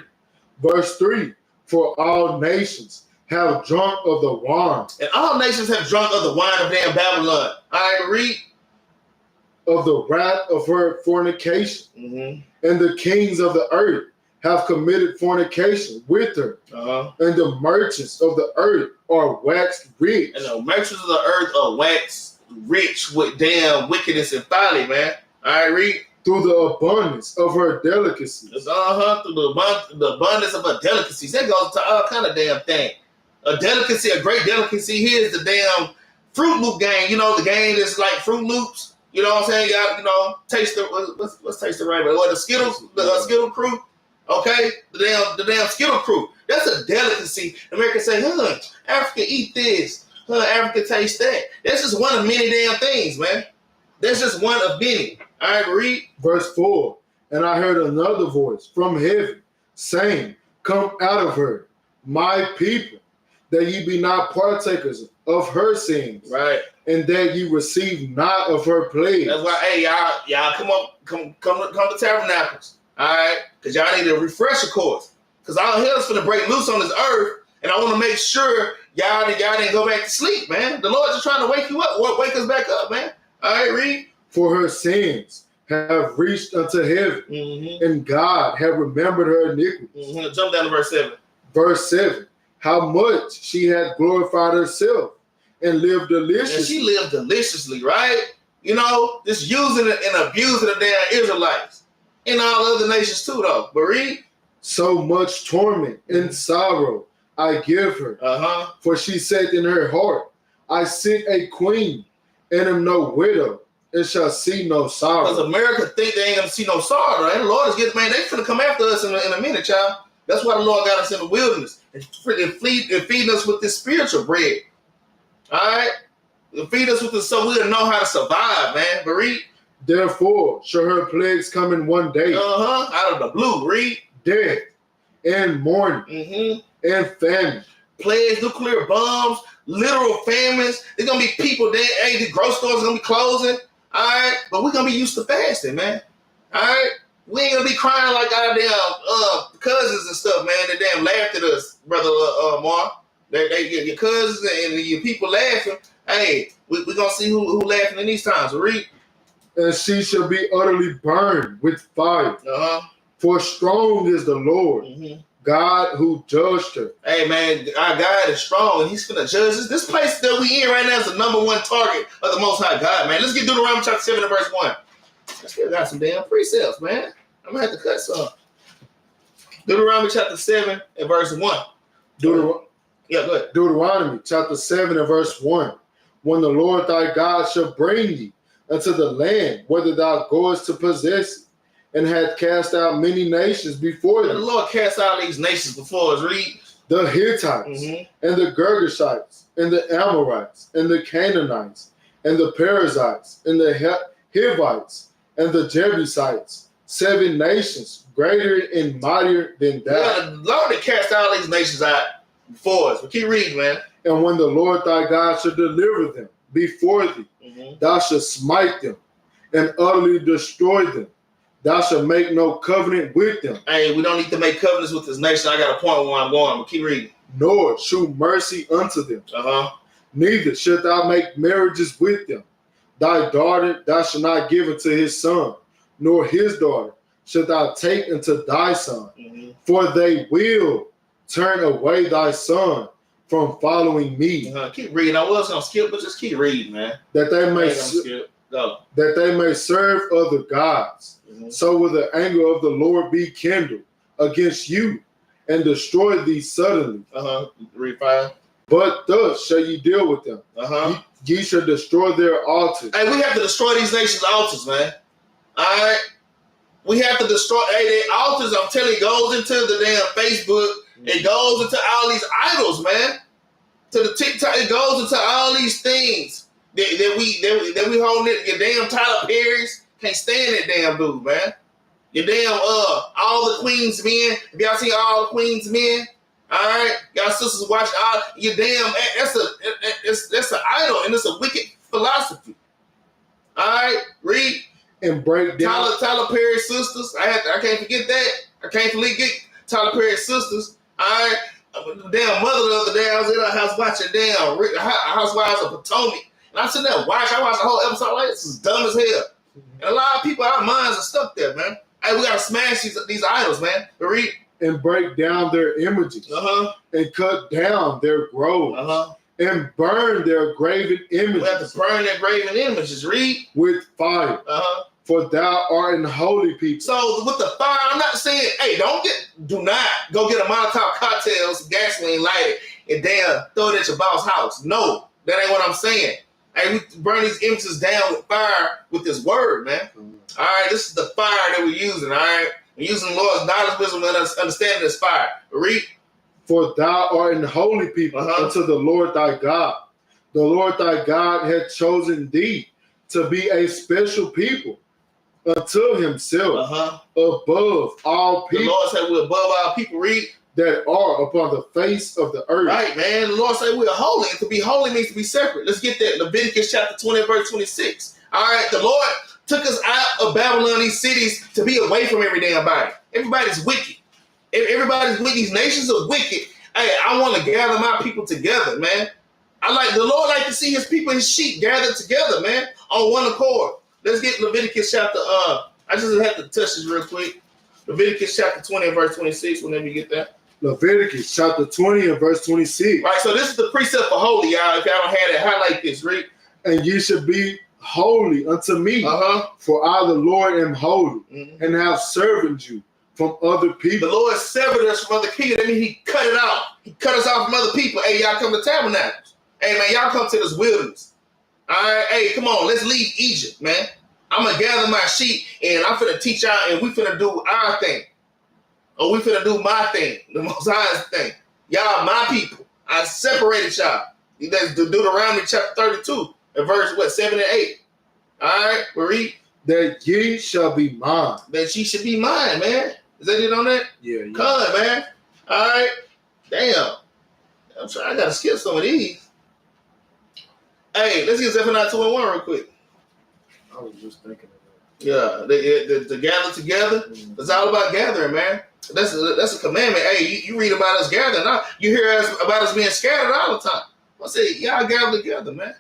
Verse 3. For all nations have drunk of the wine. And all nations have drunk of the wine of damn Babylon. All right, read. Of the wrath of her fornication. And the kings of the earth have committed fornication with her. And the merchants of the earth are waxed rich. And the merchants of the earth are waxed rich with damn wickedness and folly, man. All right, read. Through the abundance of her delicacies. Through the abundance of her delicacies. That goes to all kind of damn thing. A delicacy, a great delicacy here is the damn Fruit Loop game. You know, the game that's like Fruit Loops. You know what I'm saying? Taste the, let's taste the right way. What, the Skittles, the Skittle crew? Okay? The damn Skittle crew. That's a delicacy. Americans say, Africa eat this. Africa taste that. That's just one of many damn things, man. That's just one of many. All right, read. Verse 4. And I heard another voice from heaven saying, Come out of her, my people, that ye be not partakers of her sins. Right. And that ye receive not of her plagues. That's why, hey, y'all come to Tabernacles. All right? Because y'all need a refresher course. Because all hell's finna break loose on this earth. And I want to make sure y'all didn't go back to sleep, man. The Lord's just trying to wake you up, wake us back up, man. All right, read. For her sins have reached unto heaven, and God have remembered her iniquities. Jump down to verse 7. Verse 7. How much she had glorified herself and lived deliciously. And she lived deliciously, right? You know, just using it and abusing the damn Israelites. And all other nations too, though. But read. So much torment and sorrow I give her. For she said in her heart, I sit a queen and am no widow, and shall see no sorrow. Because America think they ain't gonna see no sorrow, right? The Lord is getting, man, they finna come after us in a minute, child. That's why the Lord got us in the wilderness and feeding us with this spiritual bread. All right? Feed us with this so we'll know how to survive, man. But read. Therefore shall her plagues come in one day. Out of the blue. Read. Death and mourning and famine. Plagues, nuclear bombs, literal famines. There's going to be people there. Hey, the grocery stores are going to be closing. All right? But we're going to be used to fasting, man. All right? We ain't going to be crying like our damn cousins and stuff, man. They damn laughed at us, Brother Mark. Your cousins and your people laughing. Hey, we're going to see who laughing in these times. Read. And she shall be utterly burned with fire. For strong is the Lord, God who judged her. Hey, man, our God is strong, and he's going to judge us. This place that we in right now is the number one target of the Most High God, man. Let's get Deuteronomy chapter 7 and verse 1. I still got some damn precepts, man. I'm going to have to cut some. Deuteronomy chapter 7 and verse 1. Go ahead. Deuteronomy chapter 7 and verse 1. When the Lord thy God shall bring thee unto the land, whether thou goest to possess it, and hath cast out many nations before thee. The Lord cast out these nations before us. Read. The Hittites, and the Girgashites, and the Amorites, and the Canaanites, and the Perizzites, and the Hivites, and the Jebusites, 7 nations, greater and mightier than thou. Yeah, the Lord had cast all these nations out before us. But keep reading, man. And when the Lord thy God shall deliver them before thee, thou shalt smite them and utterly destroy them. Thou shalt make no covenant with them. Hey, we don't need to make covenants with this nation. I got a point where I'm going, but keep reading. Nor shew mercy unto them. Neither shalt thou make marriages with them. Thy daughter thou shalt not give unto his son, nor his daughter shalt thou take unto thy son. For they will turn away thy son from following me. Keep reading. I was going to skip, but just keep reading, man. That they may serve other gods. So will the anger of the Lord be kindled against you and destroy thee suddenly. Read 5. But thus shall ye deal with them. Ye shall destroy their altars. Hey, we have to destroy these nations' altars, man. All right? We have to destroy their altars. I'm telling you, it goes into the damn Facebook. It goes into all these idols, man. To the TikTok, it goes into all these things that we holding it. Your damn Tyler Perry's. Can't stand that damn dude, man. Your damn all the Queen's men. If y'all see all the Queen's men, all right, y'all sisters watch all your damn. That's an idol and it's a wicked philosophy. All right, read and break down Tyler Perry's sisters. I can't forget that. I can't forget Tyler Perry's sisters. All right, damn mother the other day I was in her house watching damn Housewives of Potomac, and I'm sitting there watching. I watched the whole episode. Like, this is dumb as hell. And a lot of people, our minds are stuck there, man. Hey, we gotta smash these idols, man. Read. And break down their images. And cut down their groves. And burn their graven images. We have to burn their graven images. Read. With fire. For thou art an holy people. So with the fire, I'm not saying, hey, do not go get a Molotov cocktail, some gasoline, light it, and damn throw it at your boss house. No, that ain't what I'm saying. Hey, we burn these images down with fire with this word, man. All right, this is the fire that we're using, all right? We're using the Lord's knowledge, wisdom, and understanding this fire. Read. For thou art an holy people unto the Lord thy God. The Lord thy God hath chosen thee to be a special people unto himself above all people. The Lord said we're above all people. Read. That are upon the face of the earth. Right, man. The Lord said we're holy. And to be holy means to be separate. Let's get that. Leviticus chapter 20, verse 26. All right. The Lord took us out of Babylon, these cities, to be away from every damn body. Everybody's wicked. Everybody's wicked. These nations are wicked. Hey, I want to gather my people together, man. The Lord like to see his people, his sheep gathered together, man, on one accord. Let's get Leviticus chapter, I just have to touch this real quick. Leviticus chapter 20 and verse 26, whenever you get that. Leviticus chapter 20 and verse 26. Right, so this is the precept for holy, y'all. If y'all don't have it, highlight this, read. And ye should be holy unto me, for I the Lord am holy, and have served you from other people. The Lord severed us from other people. That means he cut it out. He cut us off from other people. Hey, y'all come to Tabernacles. Hey, man, y'all come to this wilderness. All right, hey, come on, let's leave Egypt, man. I'm going to gather my sheep, and I'm finna teach y'all, and we finna do our thing. Oh, we finna do my thing, the Most High's thing. Y'all, my people. I separated y'all. That's Deuteronomy chapter 32, and verse 7 and 8. All right, read. That ye shall be mine. That ye should be mine, man. Is that it on that? Yeah. Come on, man. All right. Damn. I'm trying. I gotta skip some of these. Hey, let's get Zephaniah 2 and 1 real quick. I was just thinking of that. Yeah, the gather together. It's all about gathering, man. That's a commandment. Hey, you read about us gathering. You hear about us being scattered all the time. I say, y'all gather together, man.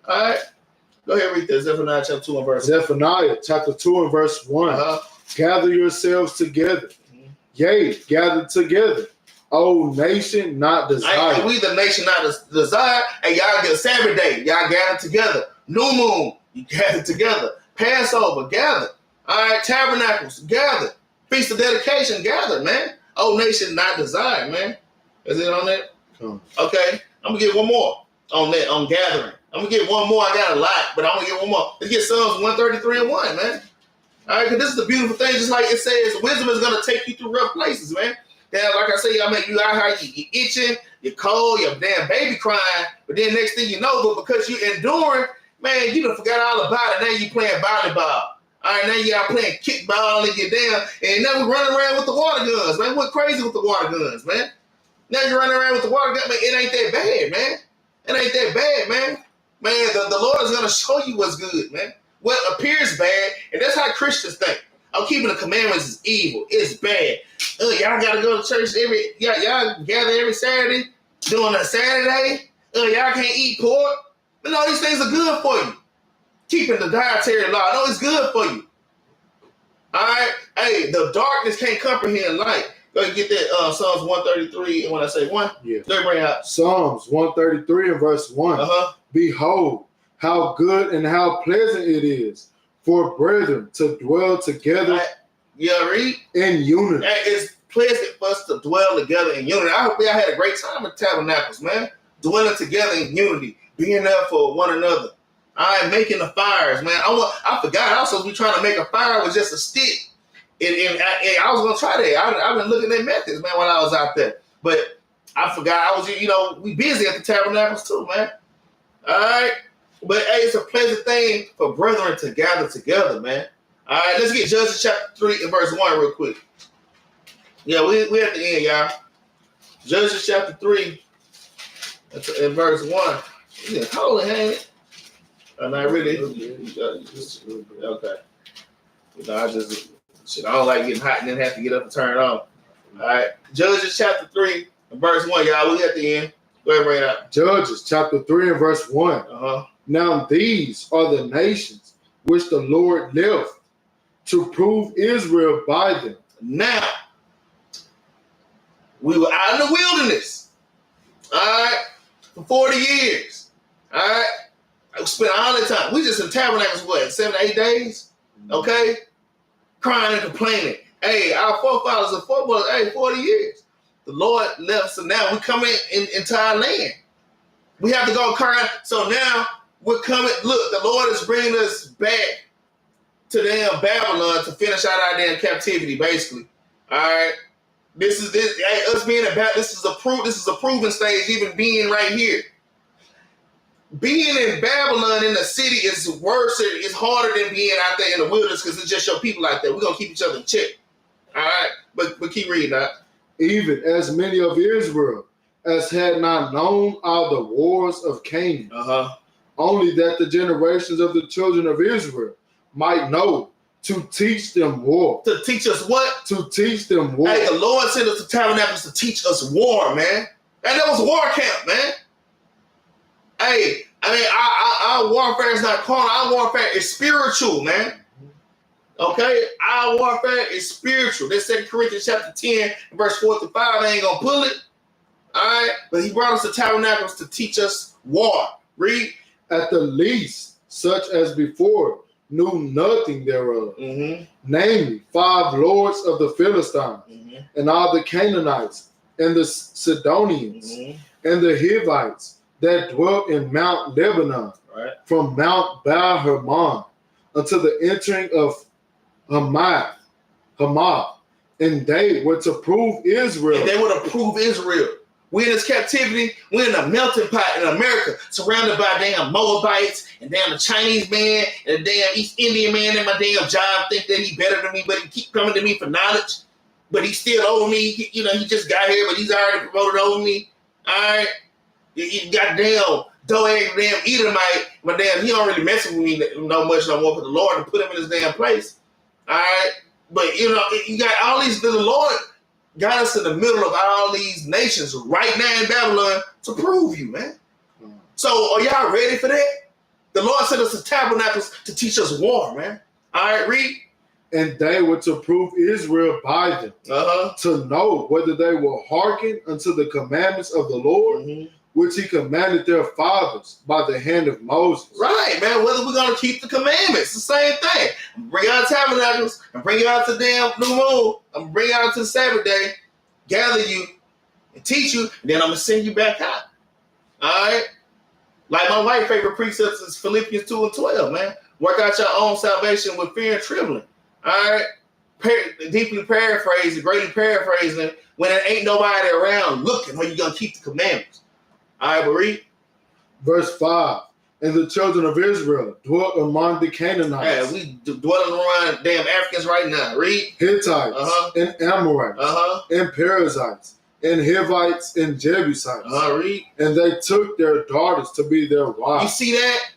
All right. Go ahead and read this. Zephaniah chapter 2 and verse 1. Zephaniah chapter 2 and verse 1. Gather yourselves together. Yea, gather together. O nation not desired. Hey, we the nation not desired. Hey, y'all get Sabbath day. Y'all gather together. New moon, you gather together. Passover, gather. All right, tabernacles, gather. Feast of dedication, gather, man. O nation not desired, man. Is it on that? Okay, I'm gonna get one more on that, on gathering. I'm gonna get one more. I got a lot, but I'm gonna get one more. Let's get Psalms 133 and 1, man. All right, because this is the beautiful thing. Just like it says, wisdom is gonna take you through rough places, man. Now, like I say, y'all make you out here, you itching, you're cold, your damn baby crying, but then next thing you know, but because you're enduring, man, you done forgot all about it. Now you playing volleyball. All right, now y'all playing kickball and get down, and now we running around with the water guns, man. Went crazy with the water guns, man. Now you're running around with the water gun, man. It ain't that bad, man. It ain't that bad, man. Man, the Lord is gonna show you what's good, man. What appears bad, and that's how Christians think. I'm keeping the commandments is evil. It's bad. Y'all gotta go to church y'all gather every Saturday, doing a Saturday. Y'all can't eat pork. But no, these things are good for you. Keeping the dietary law. No, it's good for you. All right? Hey, the darkness can't comprehend light. Go ahead and get that Psalms 133, and when I say 1, yeah. Let me bring it out. Psalms 133 and verse 1. Behold, how good and how pleasant it is for brethren to dwell together read? In unity. It's pleasant for us to dwell together in unity. I hope y'all had a great time at Tabernacles, man. Dwelling together in unity, being there for one another. I'm making the fires, man. I forgot I was supposed to be trying to make a fire with just a stick. And I was gonna try that. I've been looking at methods, man, when I was out there. But I forgot I was, we busy at the Tabernacles too, man. All right. But hey, it's a pleasant thing for brethren to gather together, man. All right, let's get Judges chapter 3 and verse 1 real quick. Yeah, we at the end, y'all. Judges chapter 3 and verse 1. Yeah, cold, ain't it? Not really. Okay. I don't like getting hot and then have to get up and turn it on. All right. Judges chapter 3 and verse 1, y'all. We at the end. Go ahead and bring it out. Judges chapter 3 and verse 1. Now these are the nations which the Lord left to prove Israel by them. Now, we were out in the wilderness, all right, for 40 years, all right? I spent all the time. We just in tabernacles, 7 to 8 days, okay? Crying and complaining. Hey, our forefathers are 40 years. The Lord left, so now we're coming into our land. We have to go crying. So now we're coming. Look, the Lord is bringing us back to damn Babylon to finish out our damn captivity, basically. All right. Us being about this is a proven stage, even being right here. Being in Babylon in the city is worse. It's harder than being out there in the wilderness because it's just your people out there. We're gonna keep each other in check. All right, but keep reading that. Even as many of Israel as had not known all the wars of Canaan, only that the generations of the children of Israel might know, to teach them war. To teach us what? To teach them war. Hey, the Lord sent us to tabernacles to teach us war, man. And that was war camp, man. Hey, I mean, our warfare is not carnal. Our warfare is spiritual, man. Okay? Our warfare is spiritual. That's 2 Corinthians chapter 10, verse 4-5. I ain't gonna pull it. All right? But he brought us to tabernacles to teach us war. Read. At the least, such as before, knew nothing thereof. Namely, 5 lords of the Philistines, and all the Canaanites, and the Sidonians, and the Hivites that dwelt in Mount Lebanon, from Mount Baal Hermon unto the entering of Hamath, And they were to prove Israel. And they were to prove Israel. We're in this captivity. We're in a melting pot in America, surrounded by damn Moabites and damn the Chinese man and the damn East Indian man in my damn job think that he better than me, but he keep coming to me for knowledge. But he's still over me. He just got here, but he's already promoted over me. All right. You got damn Doeg, damn Edomite, but damn, he don't really mess with me no much no more for the Lord and put him in his damn place. All right. But, you got all these, the Lord got us in the middle of all these nations right now in Babylon to prove you, man. So are y'all ready for that? The Lord sent us to tabernacles to teach us war, man. All right, read. And they were to prove Israel by them, to know whether they will hearken unto the commandments of the Lord, which he commanded their fathers by the hand of Moses. Right, man. Whether we're going to keep the commandments, the same thing. Bring out tabernacles and bring you out to damn new moon. I'm going to bring you out to the Sabbath day, gather you and teach you, and then I'm going to send you back out. All right? Like my wife's favorite precept is Philippians 2 and 12, man. Work out your own salvation with fear and trembling. All right? Deeply paraphrasing, greatly paraphrasing, when there ain't nobody around looking, are you going to keep the commandments? All right, but read. Verse 5. And the children of Israel dwelt among the Canaanites. Yeah, we dwelling around damn Africans right now. Read. Hittites and Amorites and Perizzites and Hivites and Jebusites. Read. And they took their daughters to be their wives. You see that?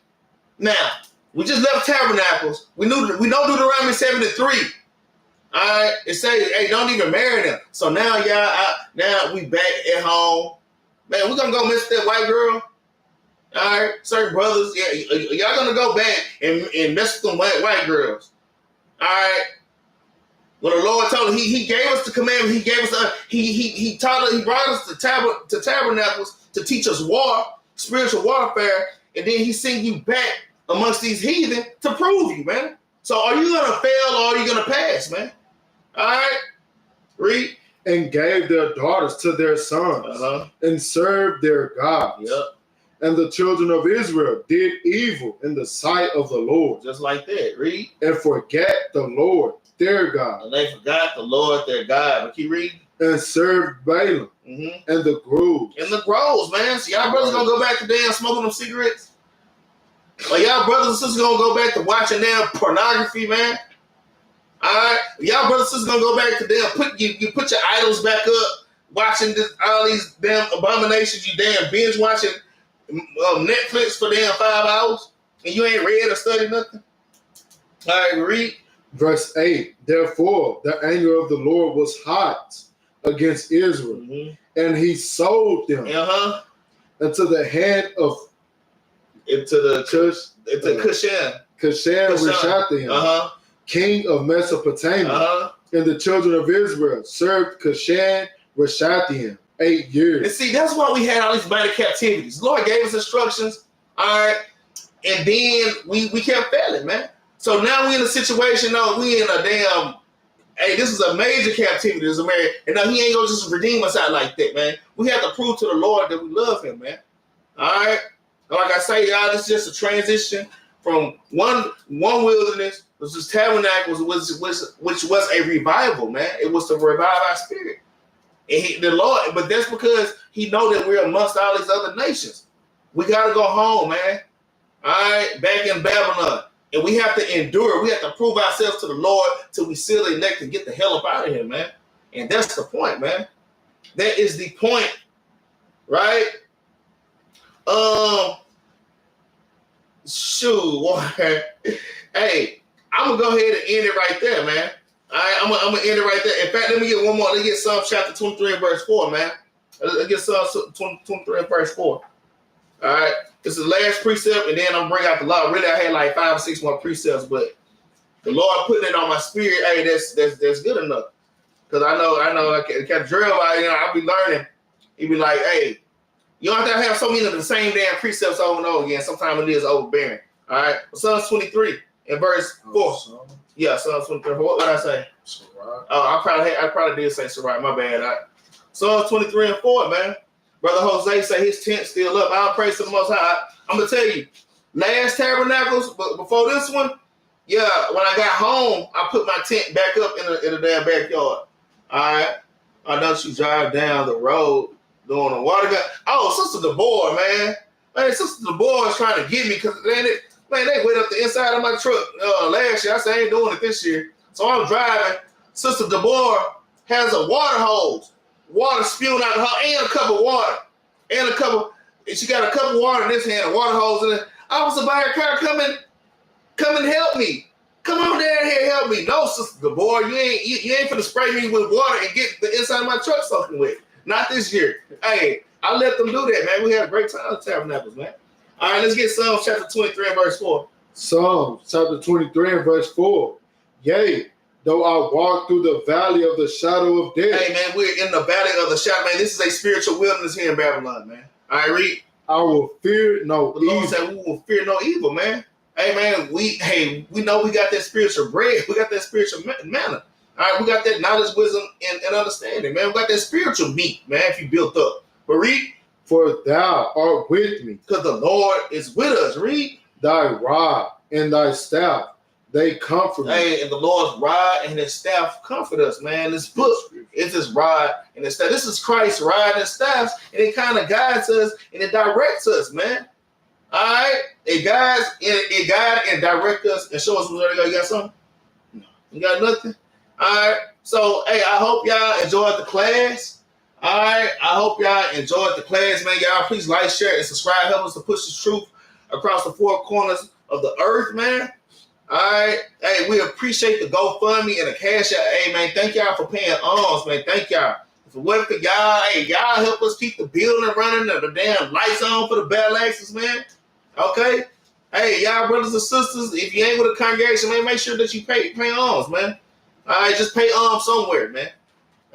Now, we just left tabernacles. We know Deuteronomy 7:3. All right, it says, hey, don't even marry them. So now, now we back at home. Man, we're gonna go miss that white girl. All right, certain brothers, y'all gonna go back and mess with them white girls. All right. Well, the Lord told him, he gave us the commandment. He gave us he taught us. He brought us to tabernacles to teach us war, spiritual warfare, and then he sent you back amongst these heathen to prove you, man. So are you gonna fail or are you gonna pass, man? All right, read. And gave their daughters to their sons and served their gods. Yep. And the children of Israel did evil in the sight of the Lord. Just like that. Read. And forget the Lord, their God. And they forgot the Lord, their God. But keep reading. And served Balaam and the groves. And the groves, man. So y'all brothers gonna go back to damn smoking them cigarettes? Or y'all brothers and sisters gonna go back to watching damn pornography, man? All right, y'all brothers and sisters gonna go back to damn you put your idols back up, watching all these damn abominations. You damn binge watching Netflix for damn 5 hours, and you ain't read or studied nothing. All right, read. Verse 8. Therefore, the anger of the Lord was hot against Israel, and he sold them into the hand of Cushan-Rishathaim, king of Mesopotamia. And the children of Israel served Cushan-Rishathaim 8 years. And see, that's why we had all these minor captivities. The Lord gave us instructions, all right, and then we kept failing, man. So now we in a situation, we in a damn, hey, this is a major captivity as America, and now he ain't gonna just redeem us out like that, man. We have to prove to the Lord that we love him, man. All right? Like I say, y'all, this is just a transition from one wilderness, which was tabernacles, which was a revival, man. It was to revive our spirit. And the Lord, but that's because he know that we're amongst all these other nations. We got to go home, man. All right, back in Babylon. And we have to endure. We have to prove ourselves to the Lord till we seal the neck to get the hell up out of here, man. And that's the point, man. That is the point, right? Shoot. Hey, I'm going to go ahead and end it right there, man. All right, I'm gonna end it right there. In fact, let me get one more. Let's get Psalm chapter 23 and verse 4, man. Let's get Psalm 23 and verse 4. All right, this is the last precept, and then I'm gonna bring out the law. Really, I had like 5 or 6 more precepts, but the Lord putting it on my spirit. Hey, that's good enough. Because I know, like Capt Jerubbaal, I'll be learning. He be like, hey, you don't have to have so many of the same damn precepts over and over again. Sometimes it is overbearing. All right, Psalm 23 and verse 4. Yeah, Psalms 23. What did I say? Sarai. Oh, I probably did say Sarai. My bad. Psalms 23 and 4, man. Brother Jose say his tent's still up. I'll praise to the Most High. I'm gonna tell you, last tabernacles, but before this one, yeah, when I got home, I put my tent back up in the damn backyard. All right. I know she drive down the road doing a water gun. Oh, Sister DeBoer, man. Man, Sister DeBoer is trying to get me because they went up the inside of my truck last year. I said I ain't doing it this year. So I'm driving. Sister DeBoer has a water hose. Water spewing out of her and a cup of water. She got a cup of water in this hand, a water hose in it. I was about her car, come and help me. Come on down here, help me. No, Sister DeBoer, you ain't finna spray me with water and get the inside of my truck soaking wet. Not this year. Hey, I let them do that, man. We had a great time at Tabernacles, man. All right, let's get Psalms chapter 23 and verse 4. Psalms chapter 23 and verse 4. Yea, though I walk through the valley of the shadow of death. Hey, man, we're in the valley of the shadow, man. This is a spiritual wilderness here in Babylon, man. All right, read. I will fear no evil. The Lord said we will fear no evil, man. Hey, man, we know we got that spiritual bread. We got that spiritual manna. All right, we got that knowledge, wisdom, and understanding, man. We got that spiritual meat, man, if you built up. But read. For thou art with me. Because the Lord is with us. Read. Thy rod and thy staff, they comfort me. Hey, and the Lord's rod and his staff comfort us, man. This book is his rod and his staff. This is Christ's rod and staff, and it kind of guides us and it directs us, man. All right? It guides and directs us and shows us where to go. You got something? No. You got nothing? All right. So, hey, I hope y'all enjoyed the class. All right. I hope y'all enjoyed the class, man. Y'all please like, share, and subscribe. Help us to push the truth across the four corners of the earth, man. All right. Hey, we appreciate the GoFundMe and the Cash App. Hey, man, thank y'all for paying alms, man. Thank y'all. If it wasn't for y'all, hey, y'all help us keep the building running and the damn lights on for the Battle Axes, man. Okay? Hey, y'all brothers and sisters, if you ain't with a congregation, man, make sure that you pay alms, man. All right, just pay alms somewhere, man.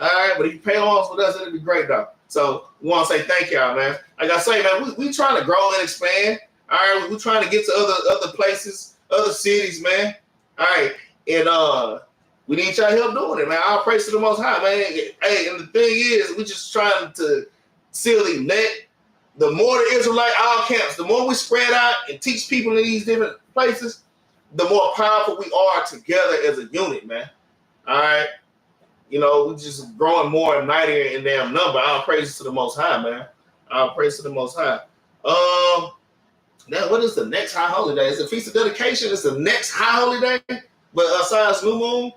All right, but if you pay alms with us, it'll be great, though. So we want to say thank y'all, man. Like I say, man, we trying to grow and expand. All right, we're trying to get to other places, other cities, man. All right, and we need y'all help doing it, man. I'll praise to the Most High, man. Hey, and the thing is, we just trying to silly let the more the Israelite all camps, the more we spread out and teach people in these different places, the more powerful we are together as a unit, man. All right, you know, we just growing more and mightier in damn number. I'll praise to the Most High, man. I'll praise to the Most High. Now, what is the next high holy day? It's the Feast of Dedication. It's the next high holy day. But besides New Moon,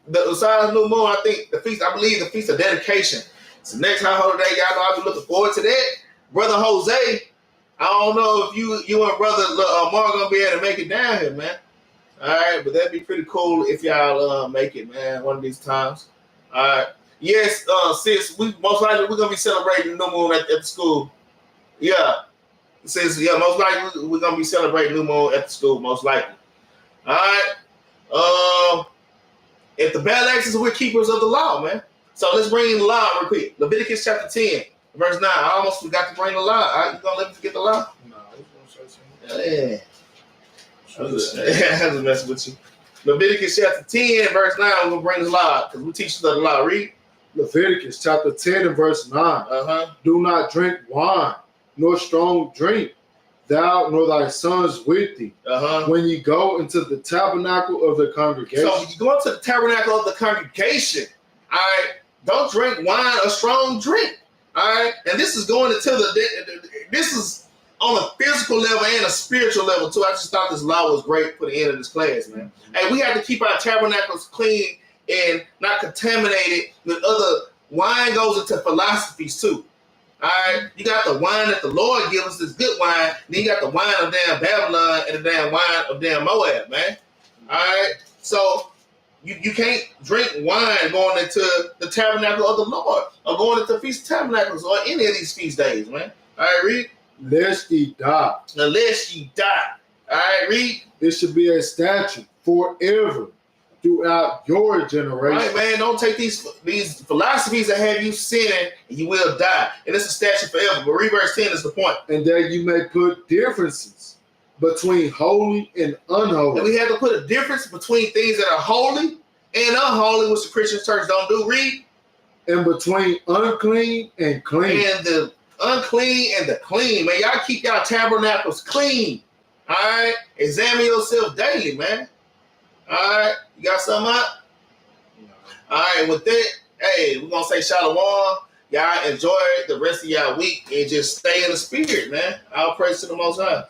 I think I believe the Feast of Dedication. It's the next high holy day. Y'all know I'll be looking forward to that. Brother Jose, I don't know if you and Brother Mark gonna be able to make it down here, man. All right, but that'd be pretty cool if y'all make it, man, one of these times. All right. Yes, sis, we're gonna be celebrating New Moon at the school. Yeah. Says, yeah, most likely we're gonna be celebrating New Moon at the school, most likely. All right. At the Battle Axes, we're keepers of the law, man. So let's bring in the law real quick. Leviticus chapter 10, verse 9. I almost forgot to bring the law. All right, you gonna let me forget the law? No, I was gonna say something. Yeah. I was messing with you. Leviticus chapter 10, verse 9. We're gonna bring the law because we teach the law. Read. Leviticus chapter 10 and verse 9. Do not drink wine, nor strong drink, thou nor thy sons with thee, when you go into the tabernacle of the congregation. So you go into the tabernacle of the congregation, all right, don't drink wine or strong drink, all right? And this is going into this is on a physical level and a spiritual level too. I just thought this law was great for the end of this class, man. Hey, we have to keep our tabernacles clean and not contaminated with other. Wine goes into philosophies too. All right, you got the wine that the Lord gives us, this good wine. Then you got the wine of damn Babylon and the damn wine of damn Moab, man. All right, so you can't drink wine going into the tabernacle of the Lord or going into Feast of Tabernacles or any of these feast days, man. All right, read. Lest ye die. Unless ye die. All right, read. It should be a statute forever throughout your generation. Right, man, don't take these philosophies that have you sinning and you will die. And it's a statute forever. But read verse 10 is the point. And that you may put differences between holy and unholy. And we have to put a difference between things that are holy and unholy, which the Christian church don't do. Read. And between unclean and clean. And the unclean and the clean. Man, y'all keep y'all tabernacles clean. All right? Examine yourself daily, man. All right, you got something out? No. All right, with that, hey, we're gonna say shalom. Y'all enjoy the rest of y'all week and just stay in the spirit, man. All praise to the Most High.